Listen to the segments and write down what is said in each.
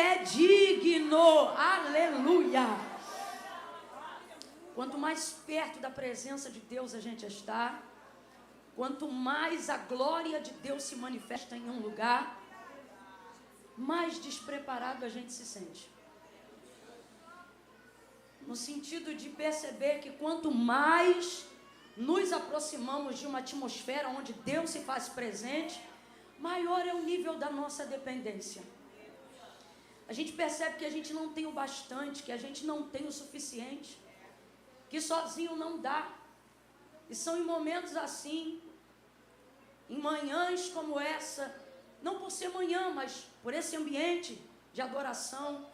é digno. Aleluia. Quanto mais perto da presença de Deus a gente está, quanto mais a glória de Deus se manifesta em um lugar, mais despreparado a gente se sente. No sentido de perceber que quanto mais nos aproximamos de uma atmosfera onde Deus se faz presente, maior é o nível da nossa dependência. A gente percebe que a gente não tem o bastante, que a gente não tem o suficiente, que sozinho não dá. E são em momentos assim, em manhãs como essa, não por ser manhã, mas por esse ambiente de adoração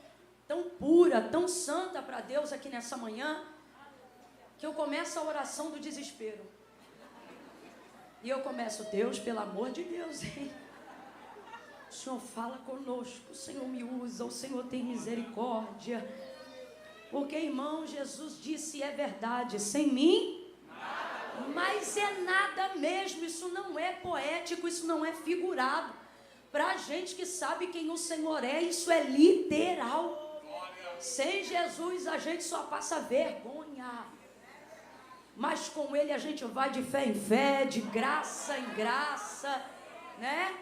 tão pura, tão santa para Deus aqui nessa manhã, que eu começo a oração do desespero. E eu começo: Deus, pelo amor de Deus, hein? O Senhor fala conosco, o Senhor me usa, o Senhor tem misericórdia. Porque, irmão, Jesus disse, é verdade, sem mim, nada. Mas é nada mesmo, isso não é poético, isso não é figurado. Para a gente que sabe quem o Senhor é, isso é literal. Sem Jesus a gente só passa vergonha. Mas com Ele a gente vai de fé em fé, de graça em graça, né?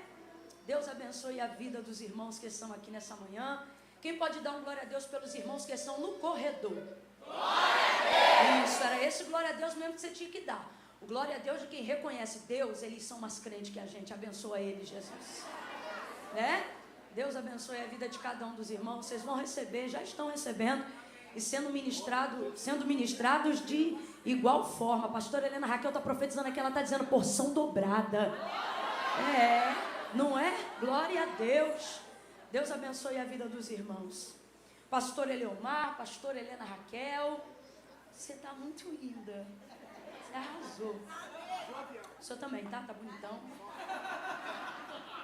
Deus abençoe a vida dos irmãos que estão aqui nessa manhã. Quem pode dar um glória a Deus pelos irmãos que estão no corredor? Glória a Deus! Isso, era esse glória a Deus mesmo que você tinha que dar. O glória a Deus de quem reconhece Deus, eles são mais crentes que a gente. Abençoa eles, Jesus. Né? Deus abençoe a vida de cada um dos irmãos. Vocês vão receber, já estão recebendo e sendo ministrados de igual forma. A pastora Helena Raquel está profetizando aqui, ela está dizendo porção dobrada. Não é? Glória a Deus. Deus abençoe a vida dos irmãos. Pastor Eleomar, pastora Helena Raquel, você está muito linda. Você arrasou. O senhor também, tá? Tá bonitão.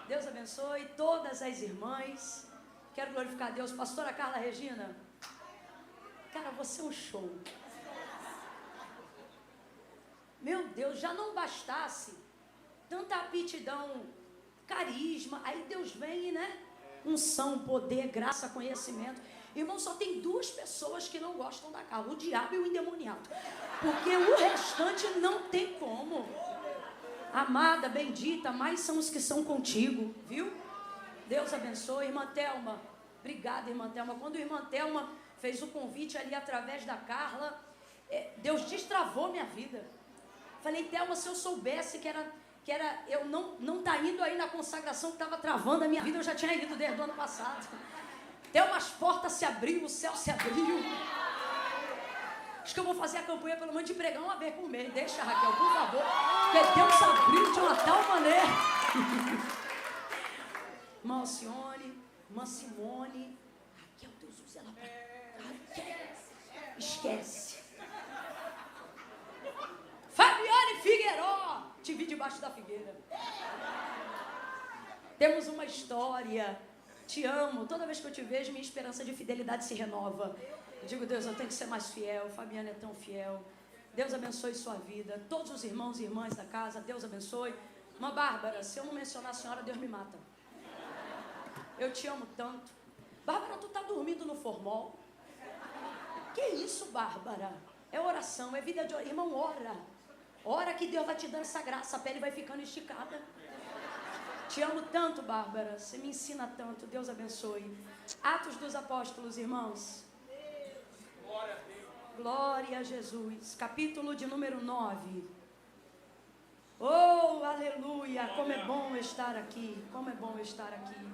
Deus abençoe todas as irmãs. Quero glorificar a Deus. Pastora Carla Regina, cara, você é um show. Meu Deus, já não bastasse tanta aptidão, carisma, aí Deus vem, né? Unção, poder, graça, conhecimento. Irmão, só tem duas pessoas que não gostam da Carla: o diabo e o endemoniado. Porque o restante não tem como. Amada, bendita, mais são os que são contigo, viu? Deus abençoe. Irmã Thelma, obrigada, irmã Thelma. Quando a irmã Thelma fez o convite ali através da Carla, Deus destravou minha vida. Falei: Thelma, se eu soubesse que era eu não tá indo aí na consagração que estava travando a minha vida, eu já tinha ido desde o ano passado. Thelma, as portas se abriu, o céu se abriu. Acho que eu vou fazer a campanha pelo menos de pregar uma vez por mês. Deixa, Raquel, por favor. Porque Deus abriu de uma tal maneira. Irmã Alcione, irmã Simone. Raquel, Deus usa ela pra... Esquece. Fabiane Figueiró, te vi debaixo da figueira. Temos uma história. Te amo. Toda vez que eu te vejo, minha esperança de fidelidade se renova. Eu digo: Deus, eu tenho que ser mais fiel. Fabiana é tão fiel. Deus abençoe sua vida. Todos os irmãos e irmãs da casa, Deus abençoe. Irmã Bárbara, se eu não mencionar a senhora, Deus me mata. Eu te amo tanto. Bárbara, tu tá dormindo no formol? Que isso, Bárbara? É oração, é vida de oração. Irmão, ora. Ora que Deus vai te dando essa graça, a pele vai ficando esticada. Te amo tanto, Bárbara. Você me ensina tanto. Deus abençoe. Atos dos Apóstolos, irmãos. Glória a Deus. Glória a Jesus. Capítulo de número 9. Oh, aleluia. Como é bom estar aqui. Como é bom estar aqui.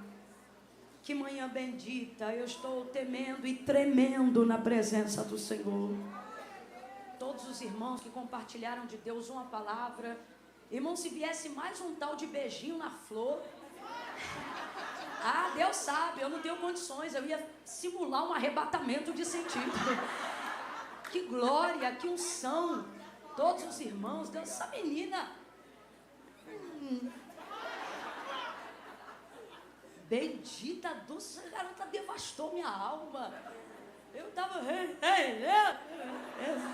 Que manhã bendita. Eu estou temendo e tremendo na presença do Senhor. Todos os irmãos que compartilharam de Deus uma palavra. Irmão, se viesse mais um tal de beijinho na flor... Ah, Deus sabe, eu não tenho condições. Eu ia simular um arrebatamento de sentido. Que glória, que unção. Todos os irmãos, Deus, essa menina... Bendita do Senhor, a garota devastou minha alma. Eu estava...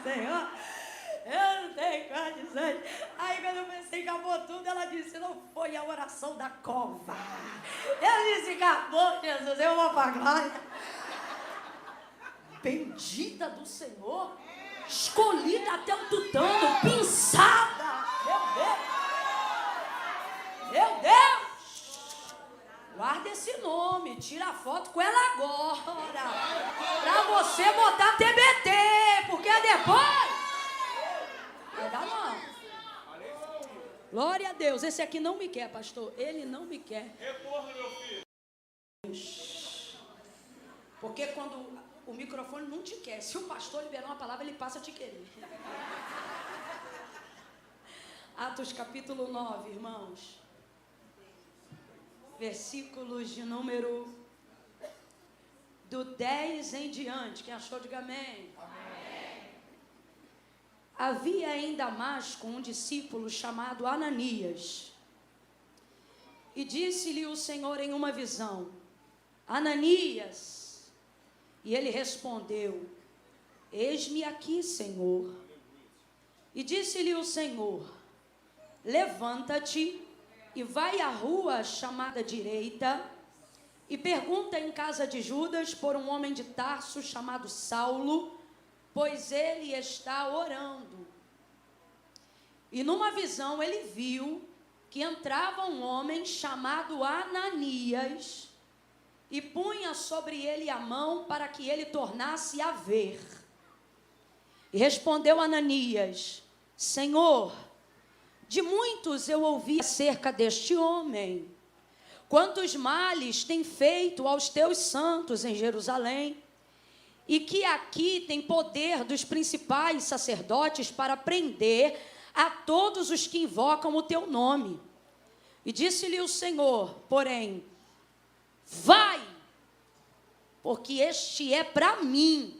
Senhor... Eu não tenho condições. Aí quando eu pensei que acabou tudo, ela disse, não foi a oração da cova. Eu disse, acabou, Jesus, eu vou para a glória. Bendita do Senhor, escolhida até o tutano, pinçada. Meu Deus. Guarda esse nome, tira a foto com ela agora. Pra você botar TBT, porque depois... Vai dar não. Glória a Deus. Esse aqui não me quer, pastor. Ele não me quer. Retorno, meu filho. Porque quando o microfone não te quer, se o pastor liberar uma palavra, ele passa a te querer. Atos capítulo 9, irmãos. Versículos de número do 10 em diante. Quem achou, diga amém. Havia em Damasco um discípulo chamado Ananias. E disse-lhe o Senhor em uma visão, Ananias. E ele respondeu, eis-me aqui, Senhor. E disse-lhe o Senhor, levanta-te e vai à rua chamada direita e pergunta em casa de Judas por um homem de Tarso chamado Saulo, pois ele está orando. E numa visão ele viu que entrava um homem chamado Ananias e punha sobre ele a mão para que ele tornasse a ver. E respondeu Ananias, Senhor, de muitos eu ouvi acerca deste homem, quantos males tem feito aos teus santos em Jerusalém, e que aqui tem poder dos principais sacerdotes para prender a todos os que invocam o teu nome. E disse-lhe o Senhor, porém, vai, porque este é para mim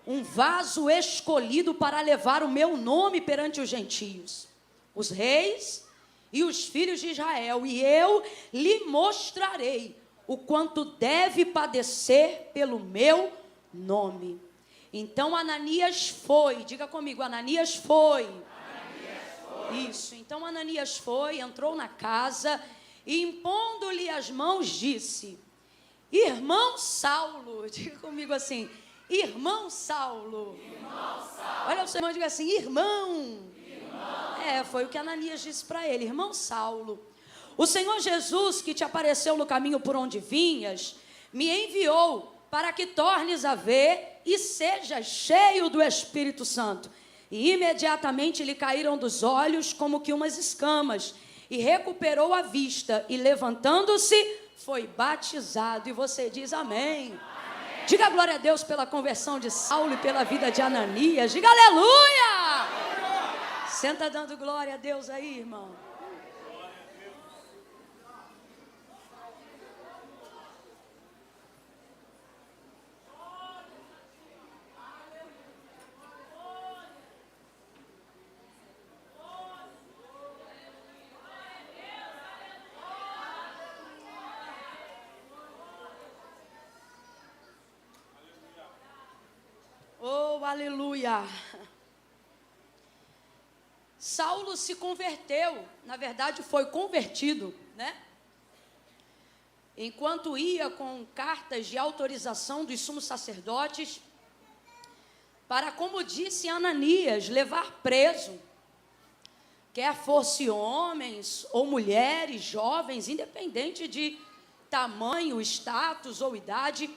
um vaso escolhido para levar o meu nome perante os gentios, os reis e os filhos de Israel, e eu lhe mostrarei o quanto deve padecer pelo meu nome. Então Ananias foi, diga comigo, Ananias foi. Isso, então Ananias foi, entrou na casa e impondo-lhe as mãos disse, irmão Saulo, diga comigo assim, irmão Saulo. Olha o seu irmão e diga assim, irmão. Foi o que Ananias disse para ele, irmão Saulo, o Senhor Jesus que te apareceu no caminho por onde vinhas, me enviou para que tornes a ver e sejas cheio do Espírito Santo. E imediatamente lhe caíram dos olhos como que umas escamas, e recuperou a vista, e levantando-se, foi batizado. E você diz amém. Diga glória a Deus pela conversão de Saulo e pela vida de Ananias. Diga aleluia! Senta dando glória a Deus aí, irmão. Oh, aleluia! Saulo se converteu, na verdade foi convertido, né? Enquanto ia com cartas de autorização dos sumos sacerdotes, para, como disse Ananias, levar preso, quer fosse homens ou mulheres, jovens, independente de tamanho, status ou idade,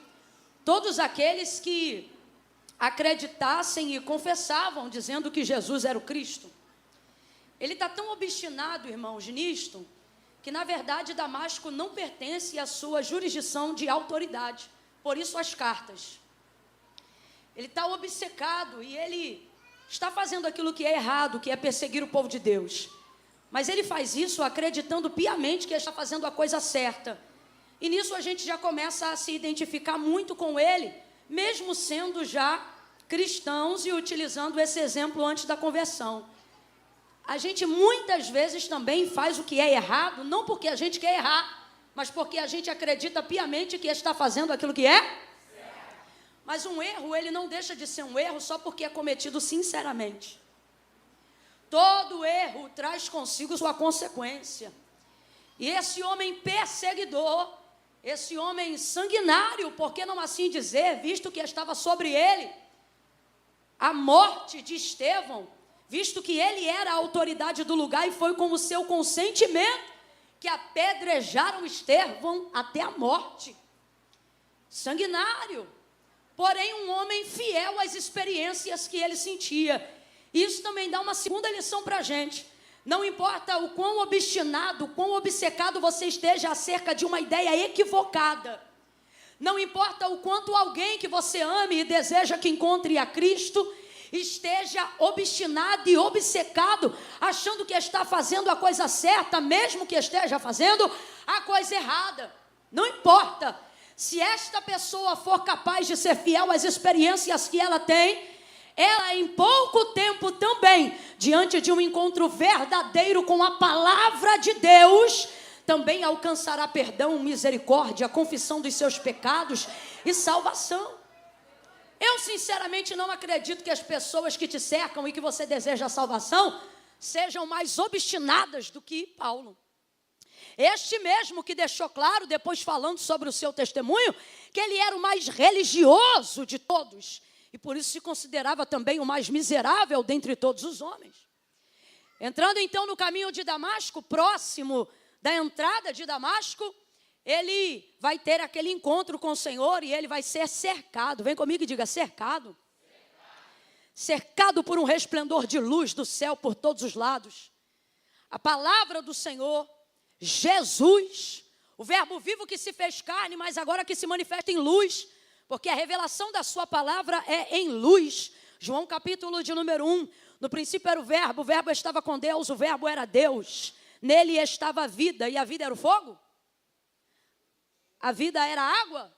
todos aqueles que acreditassem e confessavam, dizendo que Jesus era o Cristo. Ele está tão obstinado, irmãos, nisto, que na verdade Damasco não pertence à sua jurisdição de autoridade, por isso as cartas. Ele está obcecado e ele está fazendo aquilo que é errado, que é perseguir o povo de Deus. Mas ele faz isso acreditando piamente que está fazendo a coisa certa. E nisso a gente já começa a se identificar muito com ele, mesmo sendo já cristãos e utilizando esse exemplo antes da conversão. A gente muitas vezes também faz o que é errado, não porque a gente quer errar, mas porque a gente acredita piamente que está fazendo aquilo que é. Mas um erro, ele não deixa de ser um erro só porque é cometido sinceramente. Todo erro traz consigo sua consequência. E esse homem perseguidor, esse homem sanguinário, por que não assim dizer, visto que estava sobre ele a morte de Estevão, visto que ele era a autoridade do lugar e foi com o seu consentimento que apedrejaram Estevão até a morte. Sanguinário, porém um homem fiel às experiências que ele sentia. Isso também dá uma segunda lição para a gente. Não importa o quão obstinado, o quão obcecado você esteja acerca de uma ideia equivocada. Não importa o quanto alguém que você ame e deseja que encontre a Cristo esteja obstinado e obcecado, achando que está fazendo a coisa certa, mesmo que esteja fazendo a coisa errada. Não importa. Se esta pessoa for capaz de ser fiel às experiências que ela tem, ela em pouco tempo também, diante de um encontro verdadeiro com a palavra de Deus, também alcançará perdão, misericórdia, confissão dos seus pecados e salvação. Eu sinceramente não acredito que as pessoas que te cercam e que você deseja a salvação sejam mais obstinadas do que Paulo. Este mesmo que deixou claro, depois falando sobre o seu testemunho, que ele era o mais religioso de todos e por isso se considerava também o mais miserável dentre todos os homens. Entrando então no caminho de Damasco, próximo da entrada de Damasco, ele vai ter aquele encontro com o Senhor e ele vai ser cercado. Vem comigo e diga cercado. Cercado por um resplendor de luz do céu por todos os lados. A palavra do Senhor, Jesus, o verbo vivo que se fez carne, mas agora que se manifesta em luz, porque a revelação da sua palavra é em luz. João capítulo de número 1, no princípio era o verbo estava com Deus, o verbo era Deus. Nele estava a vida, e a vida era o fogo? A vida era a água?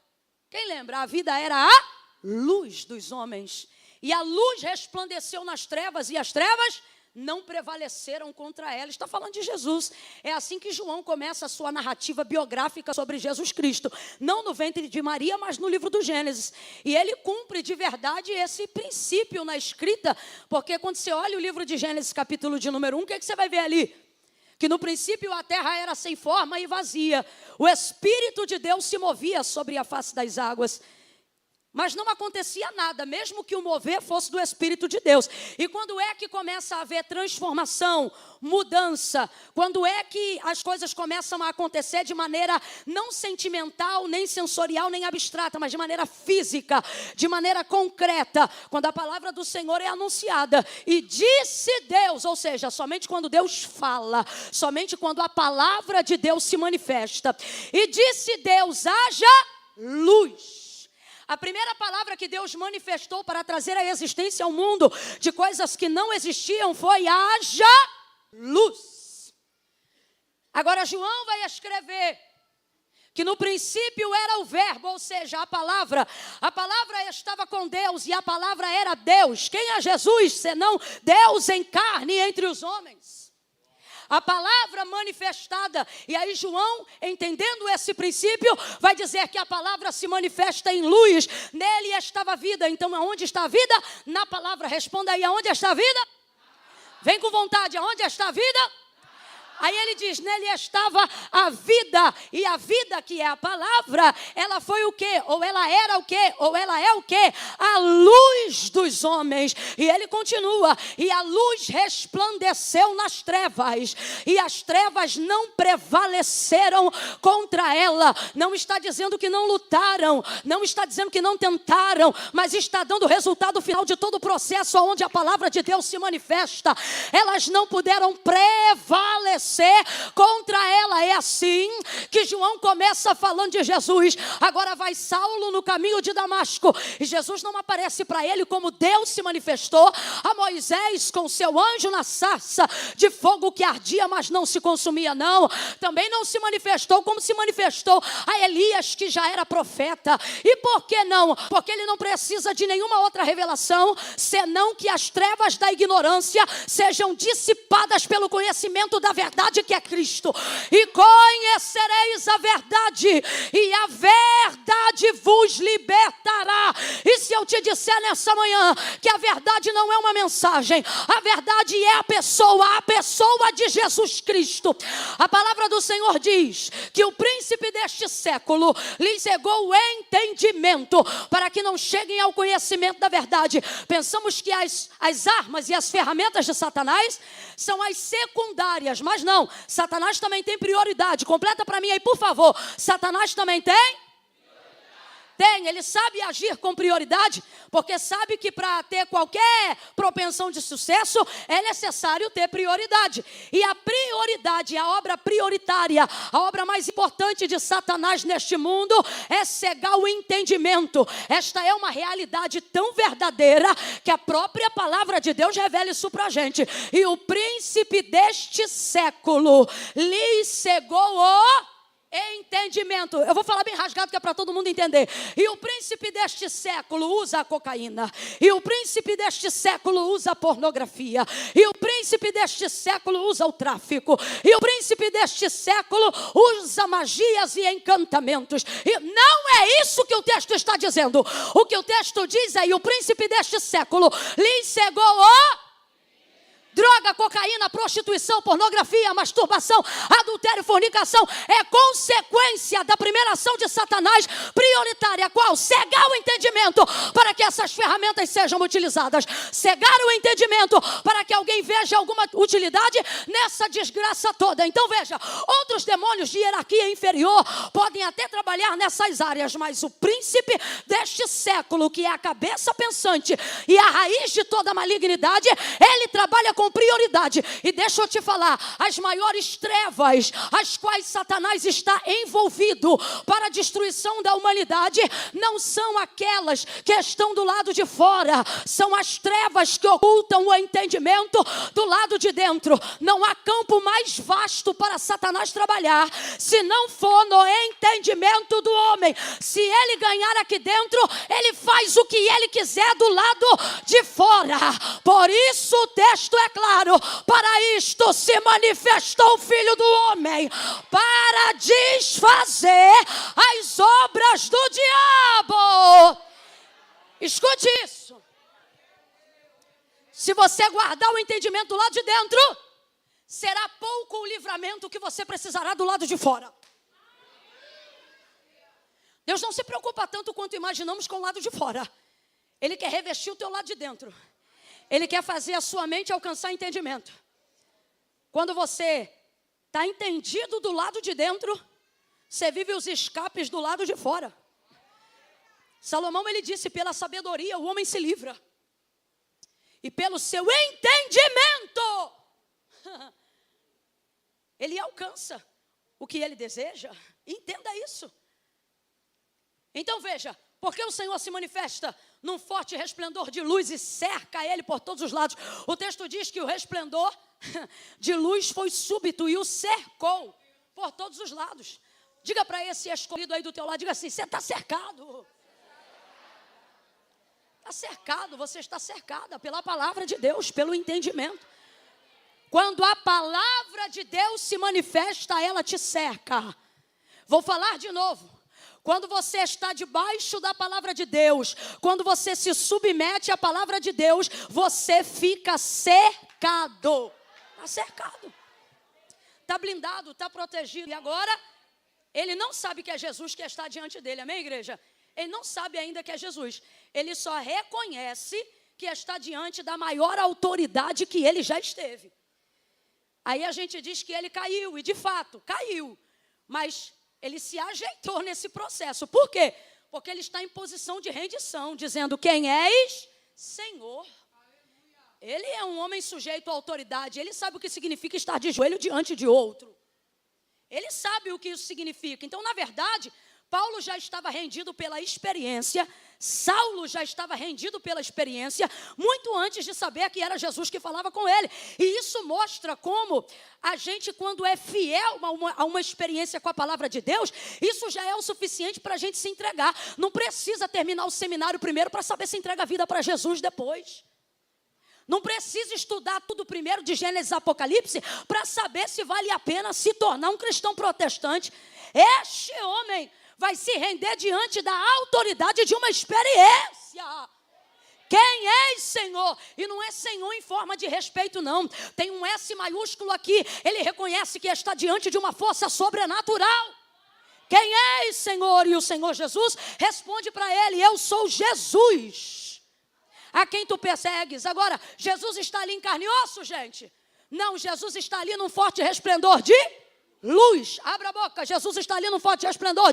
Quem lembra? A vida era a luz dos homens. E a luz resplandeceu nas trevas, e as trevas não prevaleceram contra ela. Está falando de Jesus. É assim que João começa a sua narrativa biográfica sobre Jesus Cristo. Não no ventre de Maria, mas no livro do Gênesis. E ele cumpre de verdade esse princípio na escrita, porque quando você olha o livro de Gênesis, capítulo de número 1, o que você vai ver ali? Que no princípio a terra era sem forma e vazia. O Espírito de Deus se movia sobre a face das águas. Mas não acontecia nada, mesmo que o mover fosse do Espírito de Deus. E quando é que começa a haver transformação, mudança? Quando é que as coisas começam a acontecer de maneira não sentimental, nem sensorial, nem abstrata, mas de maneira física, de maneira concreta? Quando a palavra do Senhor é anunciada. E disse Deus, ou seja, somente quando Deus fala, somente quando a palavra de Deus se manifesta. E disse Deus, haja luz. A primeira palavra que Deus manifestou para trazer a existência ao mundo de coisas que não existiam foi haja luz. Agora João vai escrever que no princípio era o verbo, ou seja, a palavra estava com Deus e a palavra era Deus. Quem é Jesus, senão Deus em carne entre os homens? A palavra manifestada, e aí João, entendendo esse princípio, vai dizer que a palavra se manifesta em luz, nele estava a vida. Então aonde está a vida? Na palavra. Responda aí, aonde está a vida? Vem com vontade, aonde está a vida? Aí ele diz, nele estava a vida, e a vida que é a palavra, ela foi o quê? Ou ela era o quê? Ou ela é o quê? A luz dos homens. E ele continua, e a luz resplandeceu nas trevas, e as trevas não prevaleceram contra ela. Não está dizendo que não lutaram, não está dizendo que não tentaram, mas está dando o resultado final de todo o processo onde a palavra de Deus se manifesta. Elas não puderam prevalecer contra ela. É assim que João começa falando de Jesus. Agora vai Saulo no caminho de Damasco, e Jesus não aparece para ele como Deus se manifestou a Moisés com seu anjo na sarça de fogo que ardia, mas não se consumia, não. Também não se manifestou como se manifestou a Elias, que já era profeta. E por que não? Porque ele não precisa de nenhuma outra revelação, senão que as trevas da ignorância sejam dissipadas pelo conhecimento da verdade, que é Cristo. E conhecereis a verdade, e a verdade verdade vos libertará. E se eu te disser nessa manhã que a verdade não é uma mensagem, a verdade é a pessoa de Jesus Cristo. A palavra do Senhor diz que o príncipe deste século lhes cegou o entendimento para que não cheguem ao conhecimento da verdade. Pensamos que as armas e as ferramentas de Satanás são as secundárias, mas não, Satanás também tem prioridade. Completa para mim aí, por favor. Satanás também tem? Tem, ele sabe agir com prioridade, porque sabe que para ter qualquer propensão de sucesso, é necessário ter prioridade. E a prioridade, a obra prioritária, a obra mais importante de Satanás neste mundo, é cegar o entendimento. Esta é uma realidade tão verdadeira, que a própria palavra de Deus revela isso para a gente. E o príncipe deste século lhe cegou o entendimento. Eu vou falar bem rasgado que é para todo mundo entender. E o príncipe deste século usa a cocaína. E o príncipe deste século usa a pornografia. E o príncipe deste século usa o tráfico. E o príncipe deste século usa magias e encantamentos. E não é isso que o texto está dizendo. O que o texto diz é: e o príncipe deste século lhe cegou o droga, cocaína, prostituição, pornografia, masturbação, adultério, fornicação. É consequência da primeira ação de Satanás prioritária. Qual? Cegar o entendimento para que essas ferramentas sejam utilizadas. Cegar o entendimento para que alguém veja alguma utilidade nessa desgraça toda. Então veja, outros demônios de hierarquia inferior podem até trabalhar nessas áreas, mas o príncipe deste século, que é a cabeça pensante e a raiz de toda malignidade, ele trabalha com prioridade. E deixa eu te falar, as maiores trevas as quais Satanás está envolvido para a destruição da humanidade não são aquelas que estão do lado de fora, são as trevas que ocultam o entendimento do lado de dentro. Não há campo mais vasto para Satanás trabalhar se não for no entendimento do homem. Se ele ganhar aqui dentro, ele faz o que ele quiser do lado de fora. Por isso o texto é claro: para isto se manifestou o Filho do Homem, para desfazer as obras do diabo. Escute isso. Se você guardar o entendimento do lado de dentro, será pouco o livramento que você precisará do lado de fora. Deus não se preocupa tanto quanto imaginamos com o lado de fora. Ele quer revestir o teu lado de dentro. Ele quer fazer a sua mente alcançar entendimento. Quando você está entendido do lado de dentro, você vive os escapes do lado de fora. Salomão, ele disse: pela sabedoria o homem se livra, e pelo seu entendimento ele alcança o que ele deseja. Entenda isso. Então veja, porque o Senhor se manifesta num forte resplendor de luz e cerca ele por todos os lados. O texto diz que o resplendor de luz foi súbito e o cercou por todos os lados. Diga para esse escolhido aí do teu lado, diga assim: você está cercado. Está cercado, você está cercada pela palavra de Deus, pelo entendimento. Quando a palavra de Deus se manifesta, ela te cerca. Vou falar de novo. Quando você está debaixo da palavra de Deus, quando você se submete à palavra de Deus, você fica cercado. Está cercado. Está blindado, está protegido. E agora, ele não sabe que é Jesus que está diante dele. Amém, igreja? Ele não sabe ainda que é Jesus. Ele só reconhece que está diante da maior autoridade que ele já esteve. Aí a gente diz que ele caiu, e de fato, caiu. Mas ele se ajeitou nesse processo. Por quê? Porque ele está em posição de rendição, dizendo: quem és? Senhor. Ele é um homem sujeito à autoridade. Ele sabe o que significa estar de joelho diante de outro. Ele sabe o que isso significa. Então, na verdade, Paulo já estava rendido pela experiência. Saulo já estava rendido pela experiência muito antes de saber que era Jesus que falava com ele. E isso mostra como a gente, quando é fiel a uma experiência com a palavra de Deus, isso já é o suficiente para a gente se entregar. Não precisa terminar o seminário primeiro para saber se entrega a vida para Jesus depois. Não precisa estudar tudo primeiro de Gênesis a Apocalipse para saber se vale a pena se tornar um cristão protestante. Este homem vai se render diante da autoridade de uma experiência. Quem és, Senhor? E não é Senhor em forma de respeito, não. Tem um S maiúsculo aqui. Ele reconhece que está diante de uma força sobrenatural. Quem és, Senhor? E o Senhor Jesus responde para ele: eu sou Jesus, a quem tu persegues. Agora, Jesus está ali em carne e osso, gente? Não, Jesus está ali num forte resplendor de luz. Abra a boca. Jesus está ali num forte resplendor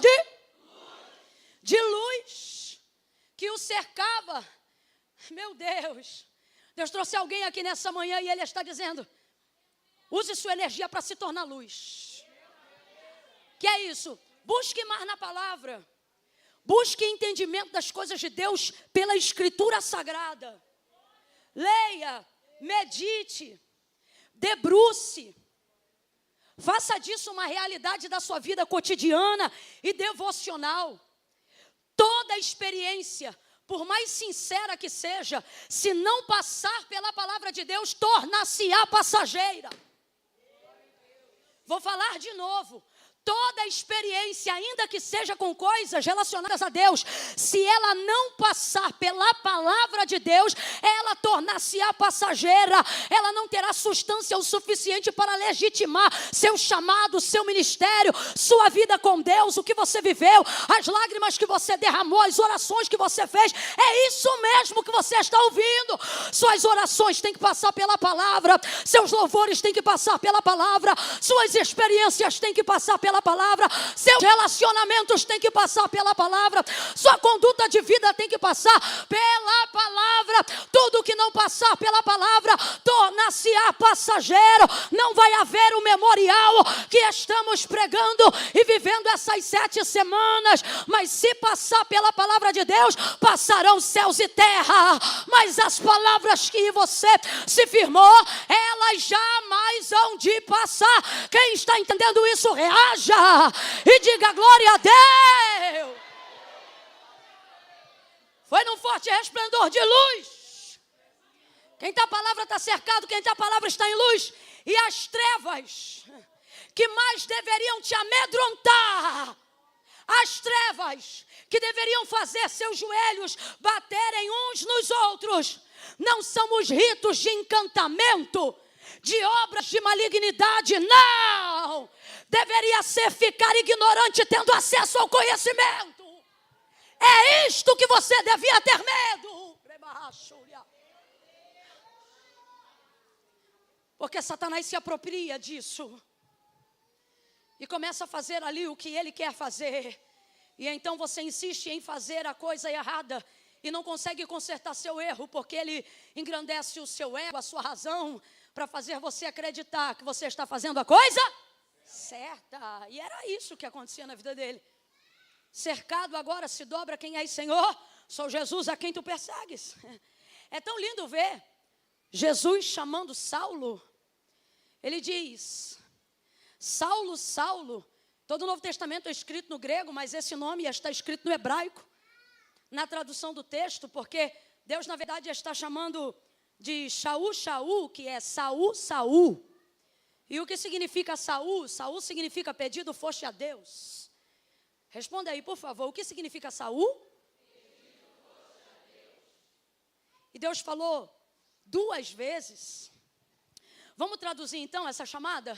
de luz que o cercava. Meu Deus, Deus trouxe alguém aqui nessa manhã e Ele está dizendo: use sua energia para se tornar luz. Que é isso? Busque mais na palavra. Busque entendimento das coisas de Deus pela Escritura Sagrada. Leia, medite, debruce. Faça disso uma realidade da sua vida cotidiana e devocional. Toda experiência, por mais sincera que seja, se não passar pela palavra de Deus, torna-se-á passageira. Vou falar de novo. Toda experiência, ainda que seja com coisas relacionadas a Deus, se ela não passar pela palavra de Deus, ela tornar-se-á passageira. Ela não terá substância o suficiente para legitimar seu chamado, seu ministério, sua vida com Deus, o que você viveu, as lágrimas que você derramou, as orações que você fez. É isso mesmo que você está ouvindo. Suas orações têm que passar pela palavra, seus louvores têm que passar pela palavra, suas experiências têm que passar pela palavra, seus relacionamentos têm que passar pela palavra, sua conduta de vida tem que passar pela palavra. Tudo que não passar pela palavra torna-se-á passageiro. Não vai haver o memorial que estamos pregando e vivendo essas 7 semanas, mas se passar pela palavra de Deus, passarão céus e terra, mas as palavras que você se firmou, elas jamais hão de passar. Quem está entendendo isso, reaja e diga glória a Deus. Foi num forte resplendor de luz. Quem está a palavra está cercado, quem está a palavra está em luz. E as trevas que mais deveriam te amedrontar, as trevas que deveriam fazer seus joelhos baterem uns nos outros, não são os ritos de encantamento, de obras de malignidade, não. Deveria ser ficar ignorante tendo acesso ao conhecimento. É isto que você devia ter medo. Porque Satanás se apropria disso e começa a fazer ali o que ele quer fazer. E então você insiste em fazer a coisa errada e não consegue consertar seu erro, porque ele engrandece o seu ego, a sua razão, para fazer você acreditar que você está fazendo a coisa certa. E era isso que acontecia na vida dele. Cercado agora, se dobra: quem és, Senhor? Sou Jesus, a quem tu persegues. É tão lindo ver Jesus chamando Saulo. Ele diz: Saulo, Saulo. Todo o Novo Testamento é escrito no grego, mas esse nome está escrito no hebraico, na tradução do texto, porque Deus na verdade está chamando de Shaul, Shaul, que é Saul, Saul. E o que significa Saul? Saul significa pedido foste a Deus. Responda aí, por favor, o que significa Saul? E Deus falou 2 vezes. Vamos traduzir então essa chamada?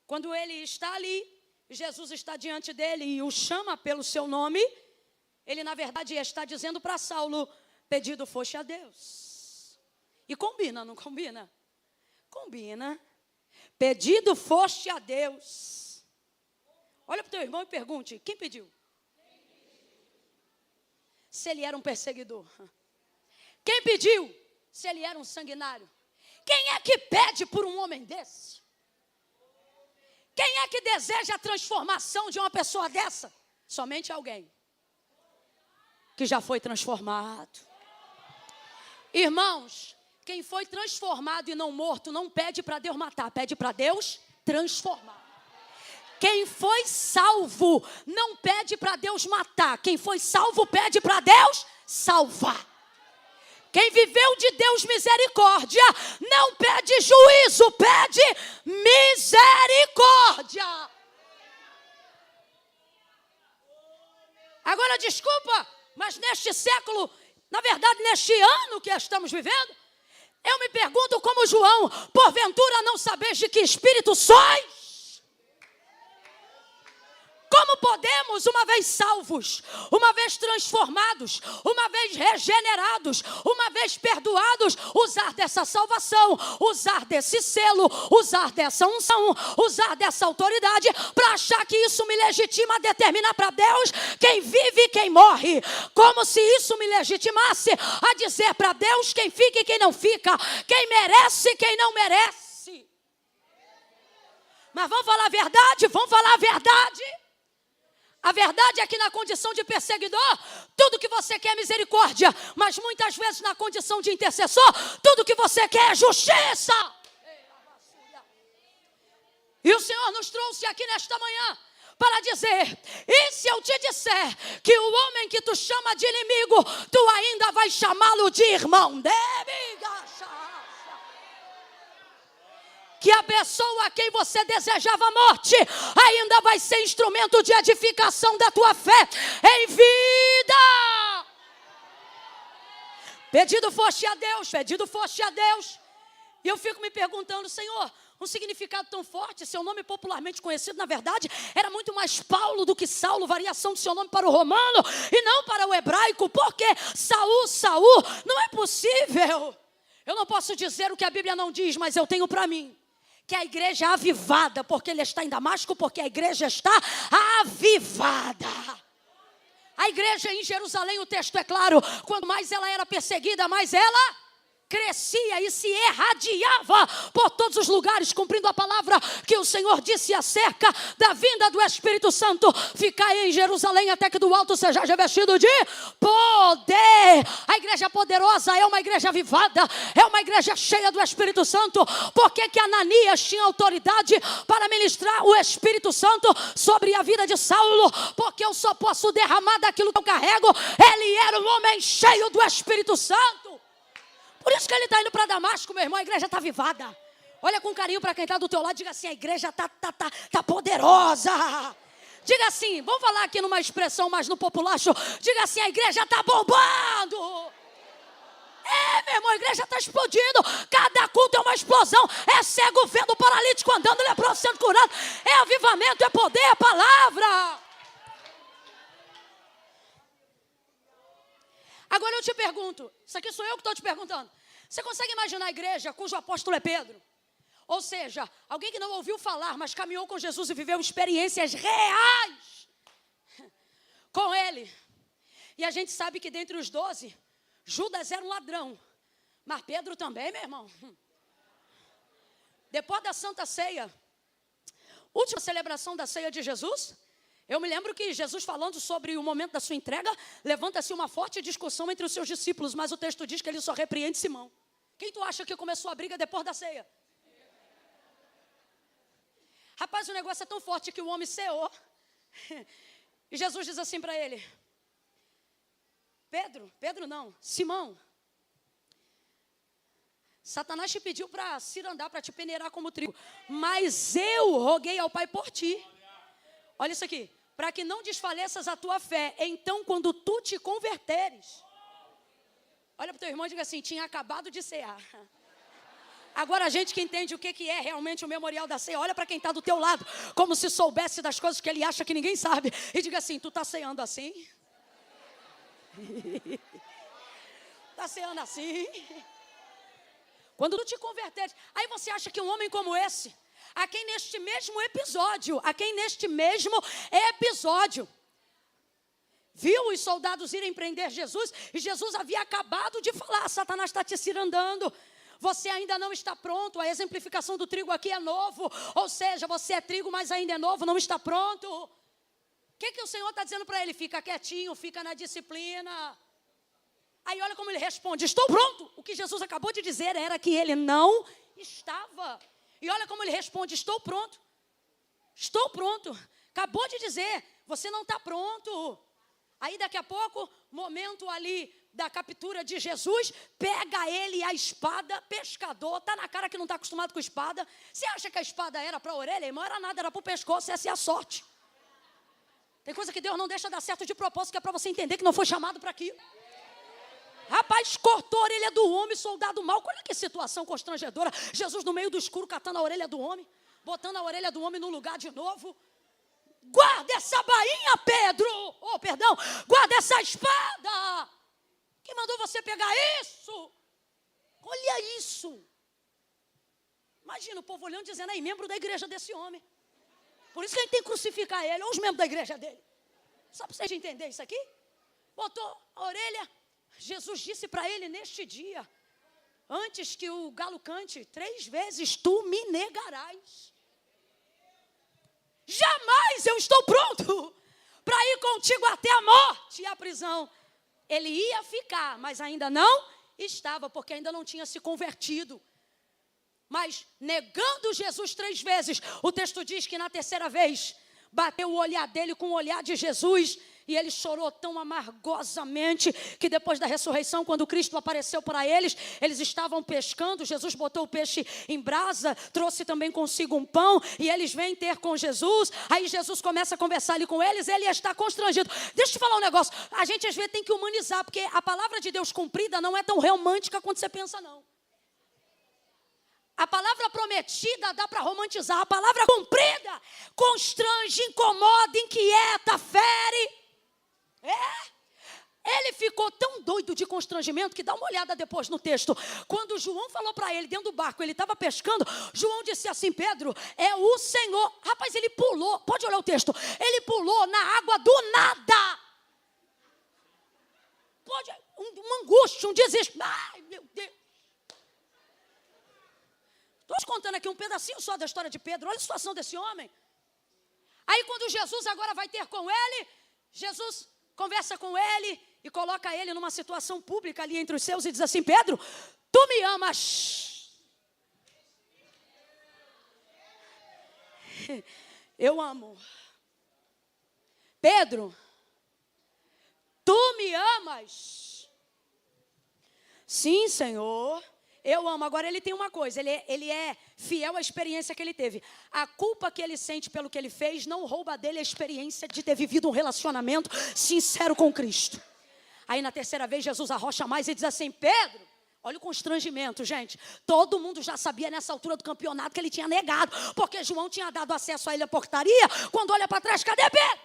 Quando ele está ali, Jesus está diante dele e o chama pelo seu nome, ele na verdade está dizendo para Saulo: pedido foste a Deus. E combina, não combina? Combina. Pedido foste a Deus. Olha para o teu irmão e pergunte: quem pediu? Se ele era um perseguidor. Quem pediu? Se ele era um sanguinário. Quem é que pede por um homem desse? Quem é que deseja a transformação de uma pessoa dessa? Somente alguém que já foi transformado. Irmãos, quem foi transformado e não morto não pede para Deus matar, pede para Deus transformar. Quem foi salvo não pede para Deus matar, quem foi salvo pede para Deus salvar. Quem viveu de Deus misericórdia não pede juízo, pede misericórdia. Agora, desculpa, mas neste século, na verdade, neste ano que estamos vivendo, eu me pergunto como João, porventura não sabeis de que espírito sois? Como podemos, uma vez salvos, uma vez transformados, uma vez regenerados, uma vez perdoados, usar dessa salvação, usar desse selo, usar dessa unção, usar dessa autoridade, para achar que isso me legitima a determinar para Deus quem vive e quem morre? Como se isso me legitimasse a dizer para Deus quem fica e quem não fica, quem merece e quem não merece. Mas vamos falar a verdade? Vamos falar a verdade? A verdade é que na condição de perseguidor, tudo que você quer é misericórdia. Mas muitas vezes na condição de intercessor, tudo que você quer é justiça. E o Senhor nos trouxe aqui nesta manhã para dizer: e se eu te disser que o homem que tu chama de inimigo, tu ainda vai chamá-lo de irmão? Que a pessoa a quem você desejava a morte ainda vai ser instrumento de edificação da tua fé em vida. Pedido foste a Deus, pedido foste a Deus. E eu fico me perguntando: Senhor, um significado tão forte, seu nome popularmente conhecido, na verdade, era muito mais Paulo do que Saulo, variação do seu nome para o romano e não para o hebraico. Porque Saul, Saul, não é possível. Eu não posso dizer o que a Bíblia não diz, mas eu tenho para mim que a igreja é avivada, porque ele está em Damasco, porque a igreja está avivada. A igreja em Jerusalém, o texto é claro, quanto mais ela era perseguida, mais ela crescia e se irradiava por todos os lugares, cumprindo a palavra que o Senhor disse acerca da vinda do Espírito Santo: ficai em Jerusalém até que do alto seja revestido de poder. A igreja poderosa é uma igreja avivada, é uma igreja cheia do Espírito Santo. Por que Ananias tinha autoridade para ministrar o Espírito Santo sobre a vida de Saulo? Porque eu só posso derramar daquilo que eu carrego. Ele era um homem cheio do Espírito Santo. Por isso que ele está indo para Damasco, meu irmão. A igreja está avivada. Olha com carinho para quem está do teu lado. Diga assim: a igreja tá poderosa. Diga assim, vamos falar aqui numa expressão mais no populacho. Diga assim: a igreja está bombando. Meu irmão, a igreja está explodindo. Cada culto é uma explosão. É cego vendo, paralítico andando, leproso sendo curado. É avivamento, é poder, é palavra. Agora eu te pergunto, isso aqui sou eu que estou te perguntando. Você consegue imaginar a igreja cujo apóstolo é Pedro? Ou seja, alguém que não ouviu falar, mas caminhou com Jesus e viveu experiências reais com ele. E a gente sabe que dentre os 12, Judas era um ladrão. Mas Pedro também, meu irmão. Depois da Santa Ceia, última celebração da ceia de Jesus, eu me lembro que Jesus, falando sobre o momento da sua entrega, levanta-se uma forte discussão entre os seus discípulos, mas o texto diz que ele só repreende Simão. Quem tu acha que começou a briga depois da ceia? Rapaz, o negócio é tão forte que o homem ceou. E Jesus diz assim para ele: Pedro não, Simão, Satanás te pediu para cirandar, para te peneirar como trigo, mas eu roguei ao Pai por ti. Olha isso aqui: para que não desfaleças a tua fé, então quando tu te converteres. Olha para o teu irmão e diga assim: tinha acabado de cear. Agora a gente que entende o que é realmente o memorial da ceia, olha para quem está do teu lado, como se soubesse das coisas que ele acha que ninguém sabe, e diga assim: tu está ceando assim? Está ceando assim? Quando tu te converteres, aí você acha que um homem como esse, a quem neste mesmo episódio, viu os soldados irem prender Jesus, e Jesus havia acabado de falar: Satanás está te cirandando, você ainda não está pronto. A exemplificação do trigo aqui é novo, ou seja, você é trigo, mas ainda é novo, não está pronto. O que o Senhor está dizendo para ele? Fica quietinho, fica na disciplina. Aí olha como ele responde: estou pronto. O que Jesus acabou de dizer era que ele não estava. E olha como ele responde: estou pronto. Estou pronto. Acabou de dizer, você não está pronto. Aí daqui a pouco, momento ali da captura de Jesus, pega ele a espada, pescador, está na cara que não está acostumado com espada. Você acha que a espada era para a orelha, irmão? Era nada, era para o pescoço, essa é a sorte. Tem coisa que Deus não deixa dar certo de propósito, que é para você entender que não foi chamado para aquilo. Rapaz, cortou a orelha do homem, soldado mau. Olha que situação constrangedora. Jesus no meio do escuro, catando a orelha do homem, botando a orelha do homem no lugar de novo. Guarda essa bainha, Pedro. Oh, perdão. Guarda essa espada. Quem mandou você pegar isso? Olha isso. Imagina o povo olhando, dizendo aí, membro da igreja desse homem. Por isso que a gente tem que crucificar ele, ou os membros da igreja dele. Só para vocês entenderem isso aqui. Botou a orelha. Jesus disse para ele neste dia, antes que o galo cante, 3 vezes tu me negarás. Jamais eu estou pronto para ir contigo até a morte e a prisão. Ele ia ficar, mas ainda não estava, porque ainda não tinha se convertido. Mas negando Jesus 3 vezes, o texto diz que na 3ª vez, bateu o olhar dele com o olhar de Jesus, e ele chorou tão amargosamente, que depois da ressurreição, quando Cristo apareceu para eles, eles estavam pescando, Jesus botou o peixe em brasa, trouxe também consigo um pão, e eles vêm ter com Jesus, aí Jesus começa a conversar ali com eles, ele está constrangido. Deixa eu te falar um negócio, a gente às vezes tem que humanizar, porque a palavra de Deus cumprida não é tão romântica quanto você pensa, não. A palavra prometida dá para romantizar. A palavra cumprida constrange, incomoda, inquieta, fere. Ele ficou tão doido de constrangimento que dá uma olhada depois no texto. Quando João falou para ele dentro do barco, ele estava pescando, João disse assim, Pedro, é o Senhor. Rapaz, ele pulou, pode olhar o texto. Ele pulou na água do nada. Pode, uma angústia, um desespero. Ai, meu Deus. Estou te contando aqui um pedacinho só da história de Pedro. Olha a situação desse homem. Aí quando Jesus agora vai ter com ele, Jesus conversa com ele e coloca ele numa situação pública ali entre os seus e diz assim, Pedro, tu me amas. Eu amo. Pedro, tu me amas. Sim, Senhor. Eu amo. Agora ele tem uma coisa, ele é fiel à experiência que ele teve. A culpa que ele sente pelo que ele fez não rouba dele a experiência de ter vivido um relacionamento sincero com Cristo. Aí na 3ª vez Jesus arrocha mais e diz assim, Pedro, olha o constrangimento, gente. Todo mundo já sabia nessa altura do campeonato que ele tinha negado, porque João tinha dado acesso a ele à portaria. Quando olha para trás, cadê Pedro?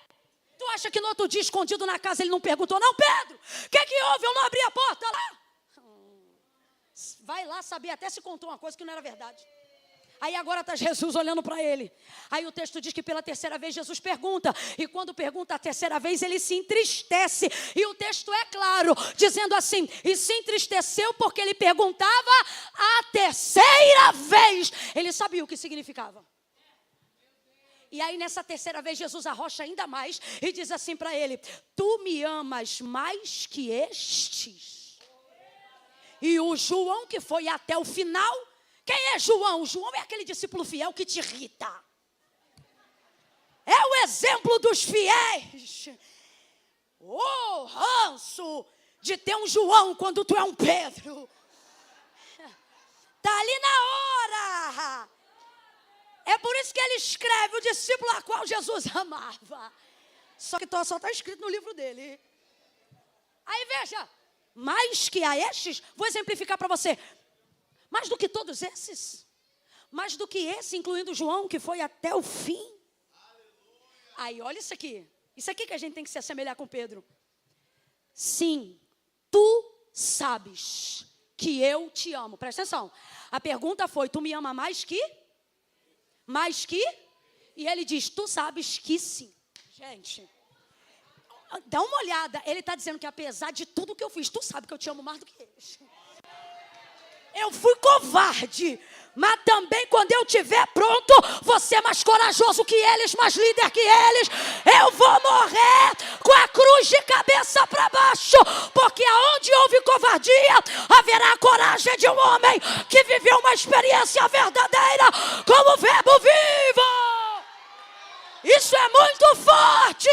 Tu acha que no outro dia, escondido na casa, ele não perguntou, não, Pedro, o que houve? Eu não abri a porta lá. Vai lá saber até se contou uma coisa que não era verdade. Aí agora está Jesus olhando para ele. Aí o texto diz que pela 3ª vez Jesus pergunta. E quando pergunta a 3ª vez ele se entristece. E o texto é claro, dizendo assim, e se entristeceu porque ele perguntava a 3ª vez. Ele sabia o que significava. E aí nessa 3ª vez Jesus arrocha ainda mais e diz assim para ele, tu me amas mais que estes? E o João que foi até o final, quem é João? O João é aquele discípulo fiel que te irrita. É o exemplo dos fiéis. Oh, ranço de ter um João quando tu é um Pedro. Está ali na hora. É por isso que ele escreve o discípulo a qual Jesus amava. Só que só está escrito no livro dele. Aí veja. Mais que a estes, vou exemplificar para você. Mais do que todos esses. Mais do que esse, incluindo João, que foi até o fim. Aí, olha isso aqui. Isso aqui que a gente tem que se assemelhar com Pedro. Sim, tu sabes que eu te amo. Presta atenção. A pergunta foi, tu me ama mais que? Mais que? E ele diz, tu sabes que sim. Gente... Dá uma olhada, ele está dizendo que apesar de tudo que eu fiz, tu sabe que eu te amo mais do que eles. Eu fui covarde, mas também quando eu estiver pronto, você é mais corajoso que eles, mais líder que eles. Eu vou morrer com a cruz de cabeça para baixo, porque aonde houve covardia, haverá a coragem de um homem que viveu uma experiência verdadeira como verbo vivo. Isso é muito forte.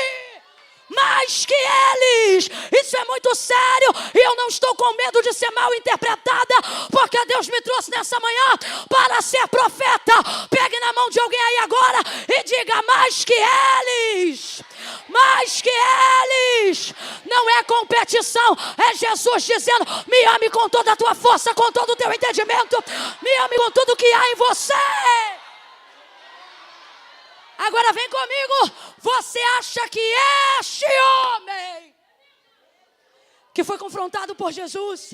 Mais que eles, e Isso é muito sério e eu não estou com medo de ser mal interpretada, porque Deus me trouxe nessa manhã para ser profeta. Pegue na mão de alguém aí agora e diga: mais que eles. Mais que eles. Não é competição, é Jesus dizendo: me ame com toda a tua força, com todo o teu entendimento, me ame com tudo que há em você. Agora vem comigo. Você acha que este homem que foi confrontado por Jesus,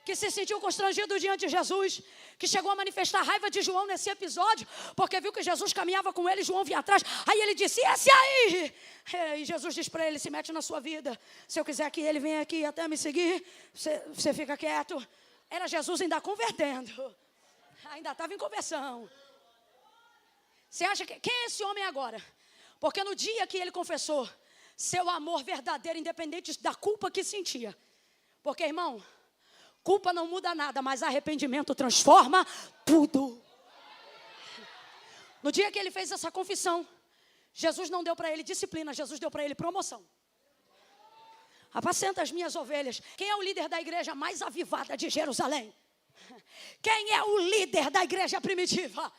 que se sentiu constrangido diante de Jesus, que chegou a manifestar raiva de João nesse episódio, porque viu que Jesus caminhava com ele, João vinha atrás, aí ele disse: esse aí? E Jesus diz para ele: se mete na sua vida, se eu quiser que ele venha aqui até me seguir, você fica quieto. Era Jesus ainda convertendo, ainda estava em conversão. Você acha que... Quem é esse homem agora? Porque no dia que ele confessou seu amor verdadeiro, independente da culpa que sentia. Porque, irmão, culpa não muda nada, mas arrependimento transforma tudo. No dia que ele fez essa confissão, Jesus não deu para ele disciplina, Jesus deu para ele promoção. Apacenta as minhas ovelhas. Quem é o líder da igreja mais avivada de Jerusalém? Quem é o líder da igreja primitiva?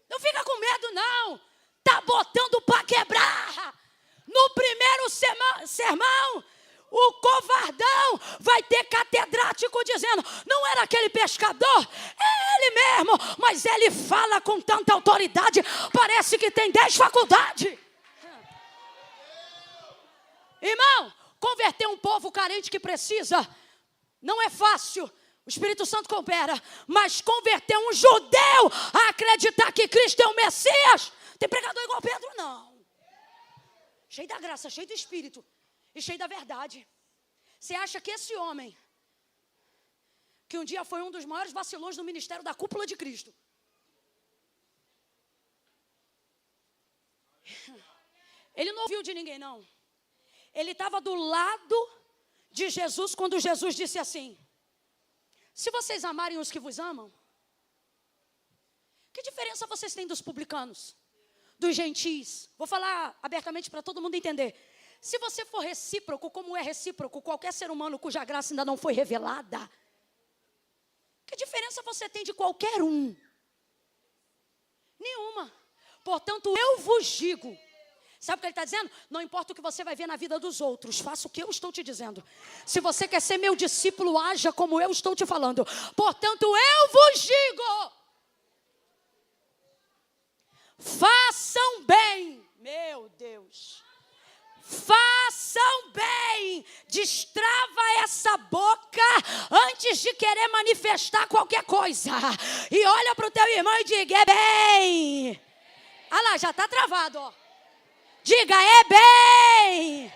Não fica com medo, não. Tá botando para quebrar. No primeiro sermão, o covardão vai ter catedrático dizendo: não era aquele pescador, é ele mesmo. Mas ele fala com tanta autoridade, parece que tem 10 faculdades. Irmão, converter um povo carente que precisa não é fácil. O Espírito Santo coopera, mas converter um judeu a acreditar que Cristo é o Messias, tem pregador igual Pedro, não. Cheio da graça, cheio do Espírito e cheio da verdade. Você acha que esse homem, que um dia foi um dos maiores vacilões do ministério da cúpula de Cristo, ele não ouviu de ninguém, não. Ele estava do lado de Jesus quando Jesus disse assim: se vocês amarem os que vos amam, que diferença vocês têm dos publicanos, dos gentis? Vou falar abertamente para todo mundo entender. Se você for recíproco, como é recíproco qualquer ser humano cuja graça ainda não foi revelada, que diferença você tem de qualquer um? Nenhuma. Portanto, eu vos digo. Sabe o que ele está dizendo? Não importa o que você vai ver na vida dos outros, faça o que eu estou te dizendo. Se você quer ser meu discípulo, haja como eu estou te falando. Portanto, eu vos digo: façam bem, meu Deus, façam bem, destrava essa boca antes de querer manifestar qualquer coisa. E olha para o teu irmão e diga: é bem. Ah lá, já está travado, ó. Diga: é bem.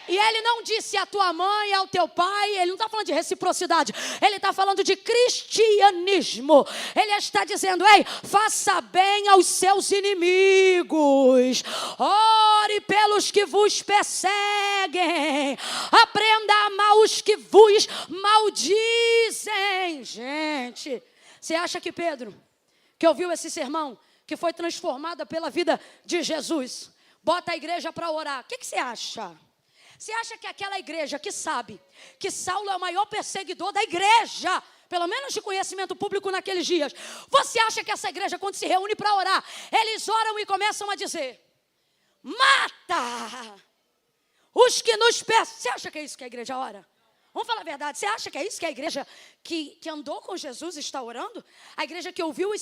E ele não disse a tua mãe, ao teu pai. Ele não está falando de reciprocidade. Ele está falando de cristianismo. Ele está dizendo: ei, faça bem aos seus inimigos. Ore pelos que vos perseguem. Aprenda a amar os que vos maldizem. Gente, você acha que Pedro, que ouviu esse sermão, que foi transformada pela vida de Jesus, bota a igreja para orar? O que você acha? Você acha que aquela igreja que sabe que Saulo é o maior perseguidor da igreja, pelo menos de conhecimento público naqueles dias, você acha que essa igreja, quando se reúne para orar, eles oram e começam a dizer: mata os que nos perseguem? Você acha que é isso que a igreja ora? Vamos falar a verdade. Você acha que é isso que a igreja que andou com Jesus está orando? A igreja que ouviu,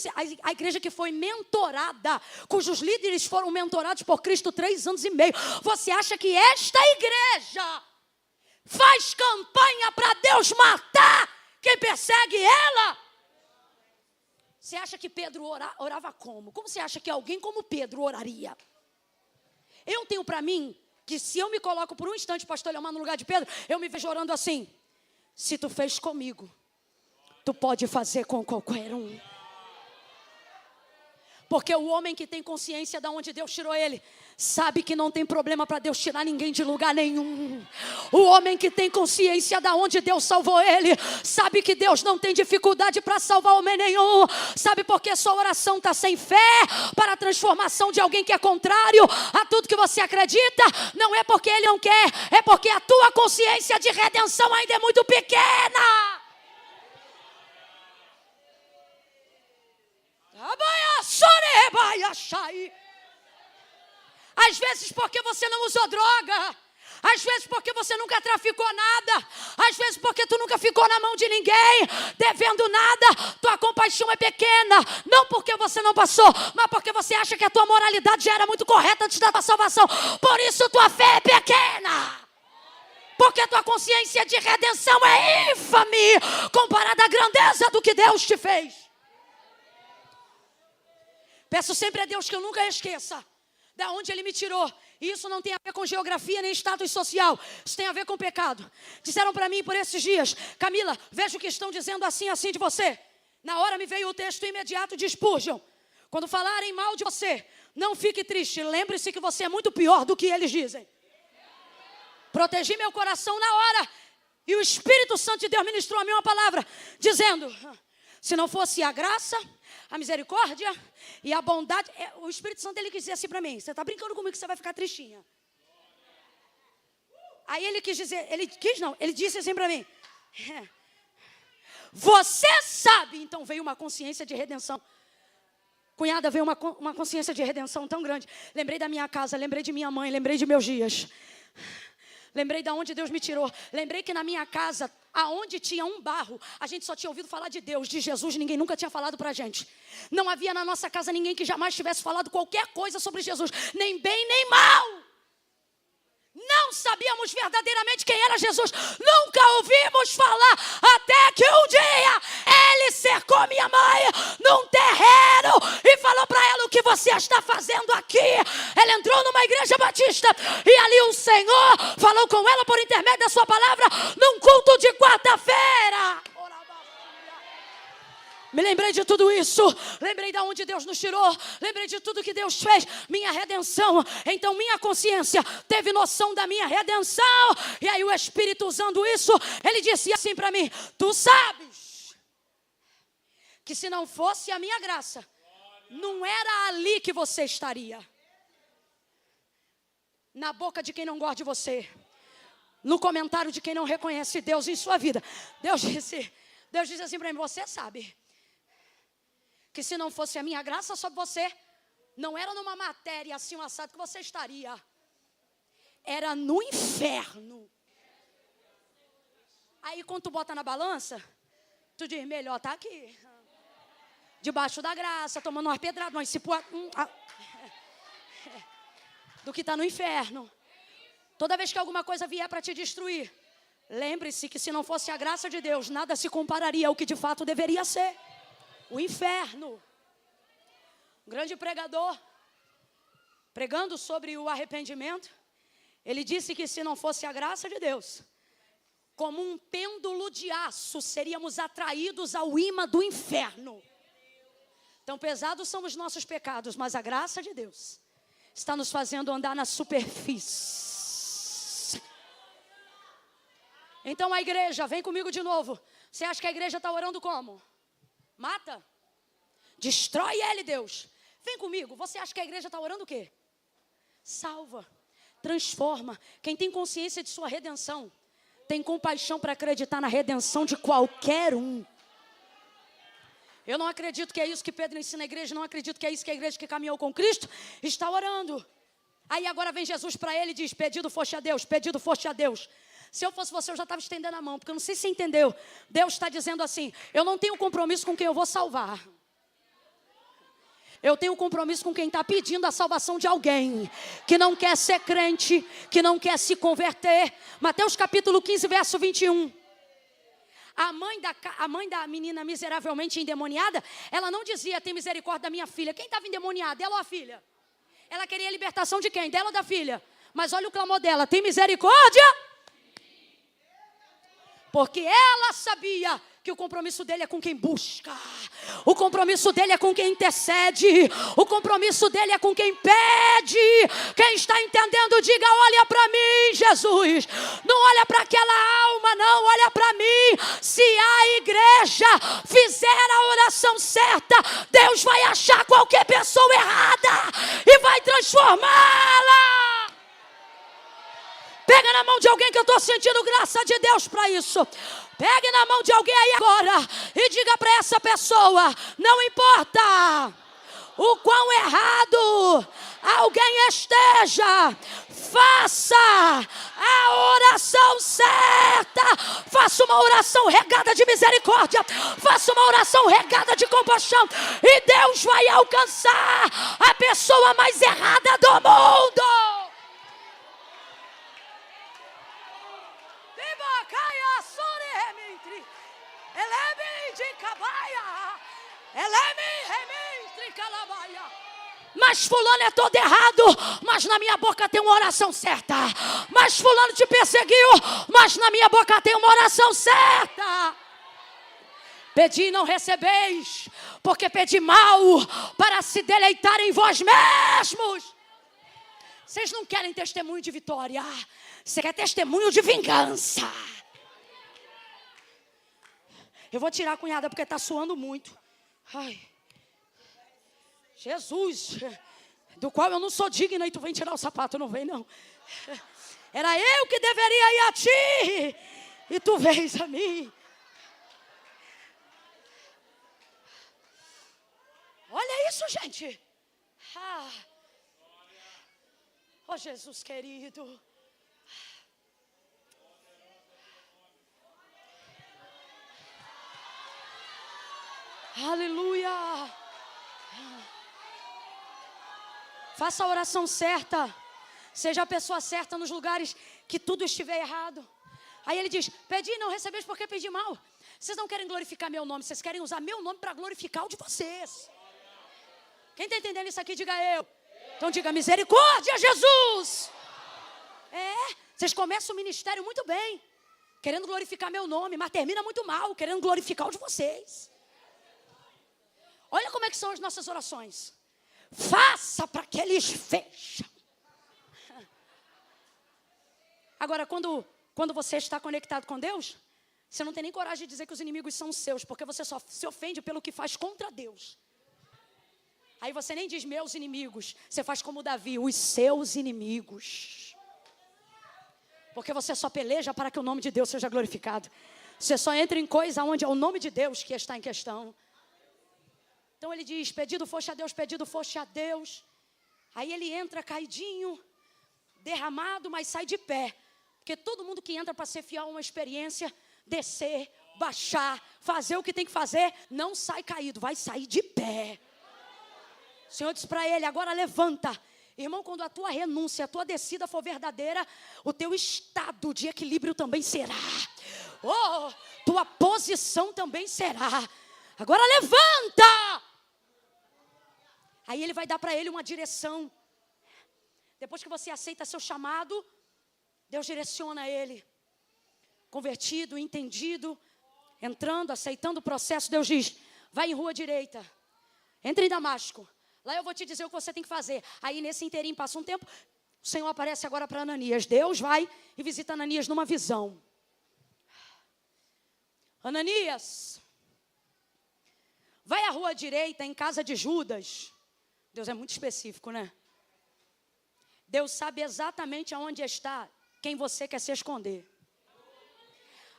a igreja que foi mentorada, cujos líderes foram mentorados por Cristo 3 anos e meio. Você acha que esta igreja faz campanha para Deus matar quem persegue ela? Você acha que Pedro orava como? Como você acha que alguém como Pedro oraria? Eu tenho para mim que se eu me coloco por um instante, pastor Leomar, no lugar de Pedro, eu me vejo orando assim: se tu fez comigo, tu pode fazer com qualquer um. Porque o homem que tem consciência de onde Deus tirou ele, sabe que não tem problema para Deus tirar ninguém de lugar nenhum. O homem que tem consciência de onde Deus salvou ele, sabe que Deus não tem dificuldade para salvar homem nenhum. Sabe por que sua oração está sem fé? Para a transformação de alguém que é contrário a tudo que você acredita. Não é porque ele não quer, é porque a tua consciência de redenção ainda é muito pequena. Às vezes porque você não usou droga, às vezes porque você nunca traficou nada, às vezes porque tu nunca ficou na mão de ninguém, devendo nada, tua compaixão é pequena. Não porque você não passou, mas porque você acha que a tua moralidade já era muito correta antes da tua salvação. Por isso tua fé é pequena. Porque tua consciência de redenção é ínfame comparada à grandeza do que Deus te fez. Peço sempre a Deus que eu nunca esqueça da onde Ele me tirou. E isso não tem a ver com geografia nem status social. Isso tem a ver com pecado. Disseram para mim por esses dias: Camila, vejo que estão dizendo assim de você. Na hora me veio o texto imediato de Spurgeon. Quando falarem mal de você, não fique triste. Lembre-se que você é muito pior do que eles dizem. Protegi meu coração na hora. E o Espírito Santo de Deus ministrou a mim uma palavra, dizendo: se não fosse a graça, a misericórdia e a bondade. O Espírito Santo, ele quis dizer assim para mim: você está brincando comigo que você vai ficar tristinha. Aí ele quis dizer, ele disse assim para mim: você sabe. Então veio uma consciência de redenção. Cunhada, veio uma consciência de redenção tão grande. Lembrei da minha casa, lembrei de minha mãe, lembrei de meus dias. Lembrei de onde Deus me tirou. Lembrei que na minha casa, aonde tinha um barro, a gente só tinha ouvido falar de Deus, de Jesus. Ninguém nunca tinha falado pra gente. Não havia na nossa casa ninguém que jamais tivesse falado qualquer coisa sobre Jesus. Nem bem, nem mal. Não sabíamos verdadeiramente quem era Jesus. Nunca ouvimos falar. Até que um dia Ele cercou minha mãe num terreno e falou para ela: o que você está fazendo aqui? Ela entrou numa igreja batista e ali o Senhor falou com ela por intermédio da sua palavra num culto de quarta-feira. Me lembrei de tudo isso, lembrei de onde Deus nos tirou, lembrei de tudo que Deus fez, minha redenção. Então minha consciência teve noção da minha redenção. E aí o Espírito, usando isso, ele disse assim para mim: tu sabes que se não fosse a minha graça, não era ali que você estaria. Na boca de quem não gosta de você, no comentário de quem não reconhece Deus em sua vida. Deus disse assim para mim: você sabe que se não fosse a minha graça sobre você, não era numa matéria assim, um assado que você estaria. Era no inferno. Aí quando tu bota na balança, tu diz: melhor tá aqui, debaixo da graça, tomando umas pedradas, mas do que tá no inferno. Toda vez que alguma coisa vier para te destruir, lembre-se que se não fosse a graça de Deus, nada se compararia ao que de fato deveria ser. O inferno. Um grande pregador, pregando sobre o arrependimento, ele disse que se não fosse a graça de Deus, como um pêndulo de aço, seríamos atraídos ao imã do inferno. Tão pesados são os nossos pecados, mas a graça de Deus está nos fazendo andar na superfície. Então a igreja, vem comigo de novo. Você acha que a igreja está orando como? Mata? Destrói ele, Deus. Vem comigo. Você acha que a igreja está orando o quê? Salva. Transforma. Quem tem consciência de sua redenção, tem compaixão para acreditar na redenção de qualquer um. Eu não acredito que é isso que Pedro ensina a igreja. Não acredito que é isso que a igreja que caminhou com Cristo está orando. Aí agora vem Jesus para ele e diz: pedido foste a Deus, pedido foste a Deus. Se eu fosse você, eu já estava estendendo a mão, porque eu não sei se você entendeu. Deus está dizendo assim: eu não tenho compromisso com quem eu vou salvar. Eu tenho compromisso com quem está pedindo a salvação de alguém que não quer ser crente, que não quer se converter. Mateus capítulo 15, verso 21. A mãe da menina miseravelmente endemoniada, ela não dizia: tem misericórdia da minha filha. Quem estava endemoniada? Ela ou a filha? Ela queria a libertação de quem? Dela ou da filha? Mas olha o clamor dela: tem misericórdia? Porque ela sabia que o compromisso dele é com quem busca. O compromisso dele é com quem intercede. O compromisso dele é com quem pede. Quem está entendendo, diga: olha para mim, Jesus. Não olha para aquela alma, não. Olha para mim. Se a igreja fizer a oração certa, Deus vai achar qualquer pessoa errada e vai transformá-la. Pega na mão de alguém, que eu estou sentindo graça de Deus para isso. Pegue na mão de alguém aí agora e diga para essa pessoa: não importa o quão errado alguém esteja, faça a oração certa. Faça uma oração regada de misericórdia. Faça uma oração regada de compaixão. E Deus vai alcançar a pessoa mais errada do mundo. Mas fulano é todo errado, mas na minha boca tem uma oração certa. Mas fulano te perseguiu, mas na minha boca tem uma oração certa. Pedi e não recebeis, porque pedi mal para se deleitar em vós mesmos. Vocês não querem testemunho de vitória, você quer testemunho de vingança. Eu vou tirar a cunhada porque está suando muito. Ai, Jesus, do qual eu não sou digna, e tu vem tirar o sapato. Não vem, não. Era eu que deveria ir a ti, e tu vens a mim. Olha isso, gente. Oh, Jesus querido. Aleluia. Faça a oração certa. Seja a pessoa certa nos lugares que tudo estiver errado. Aí ele diz: pedi e não recebeis porque pedi mal. Vocês não querem glorificar meu nome, vocês querem usar meu nome para glorificar o de vocês. Quem está entendendo isso aqui, diga eu. Então diga: misericórdia, Jesus. Vocês começam o ministério muito bem, querendo glorificar meu nome, mas termina muito mal, querendo glorificar o de vocês. Olha como é que são as nossas orações. Faça para que eles vejam. Agora, quando você está conectado com Deus, você não tem nem coragem de dizer que os inimigos são seus, porque você só se ofende pelo que faz contra Deus. Aí você nem diz meus inimigos, você faz como Davi, os seus inimigos. Porque você só peleja para que o nome de Deus seja glorificado. Você só entra em coisa onde é o nome de Deus que está em questão. Então ele diz: pedido foste a Deus, pedido foste a Deus. Aí ele entra caidinho, derramado, mas sai de pé. Porque todo mundo que entra para ser fiel a uma experiência, descer, baixar, fazer o que tem que fazer, não sai caído, vai sair de pé. O Senhor disse para ele: agora levanta. Irmão, quando a tua renúncia, a tua descida for verdadeira, o teu estado de equilíbrio também será. Oh, tua posição também será. Agora levanta. Aí ele vai dar para ele uma direção. Depois que você aceita seu chamado, Deus direciona ele. Convertido, entendido, entrando, aceitando o processo, Deus diz: vai em rua direita, entre em Damasco. Lá eu vou te dizer o que você tem que fazer. Aí nesse inteirinho passa um tempo, o Senhor aparece agora para Ananias. Deus vai e visita Ananias numa visão. Ananias, vai à rua direita, em casa de Judas. Deus é muito específico, né? Deus sabe exatamente aonde está quem você quer se esconder.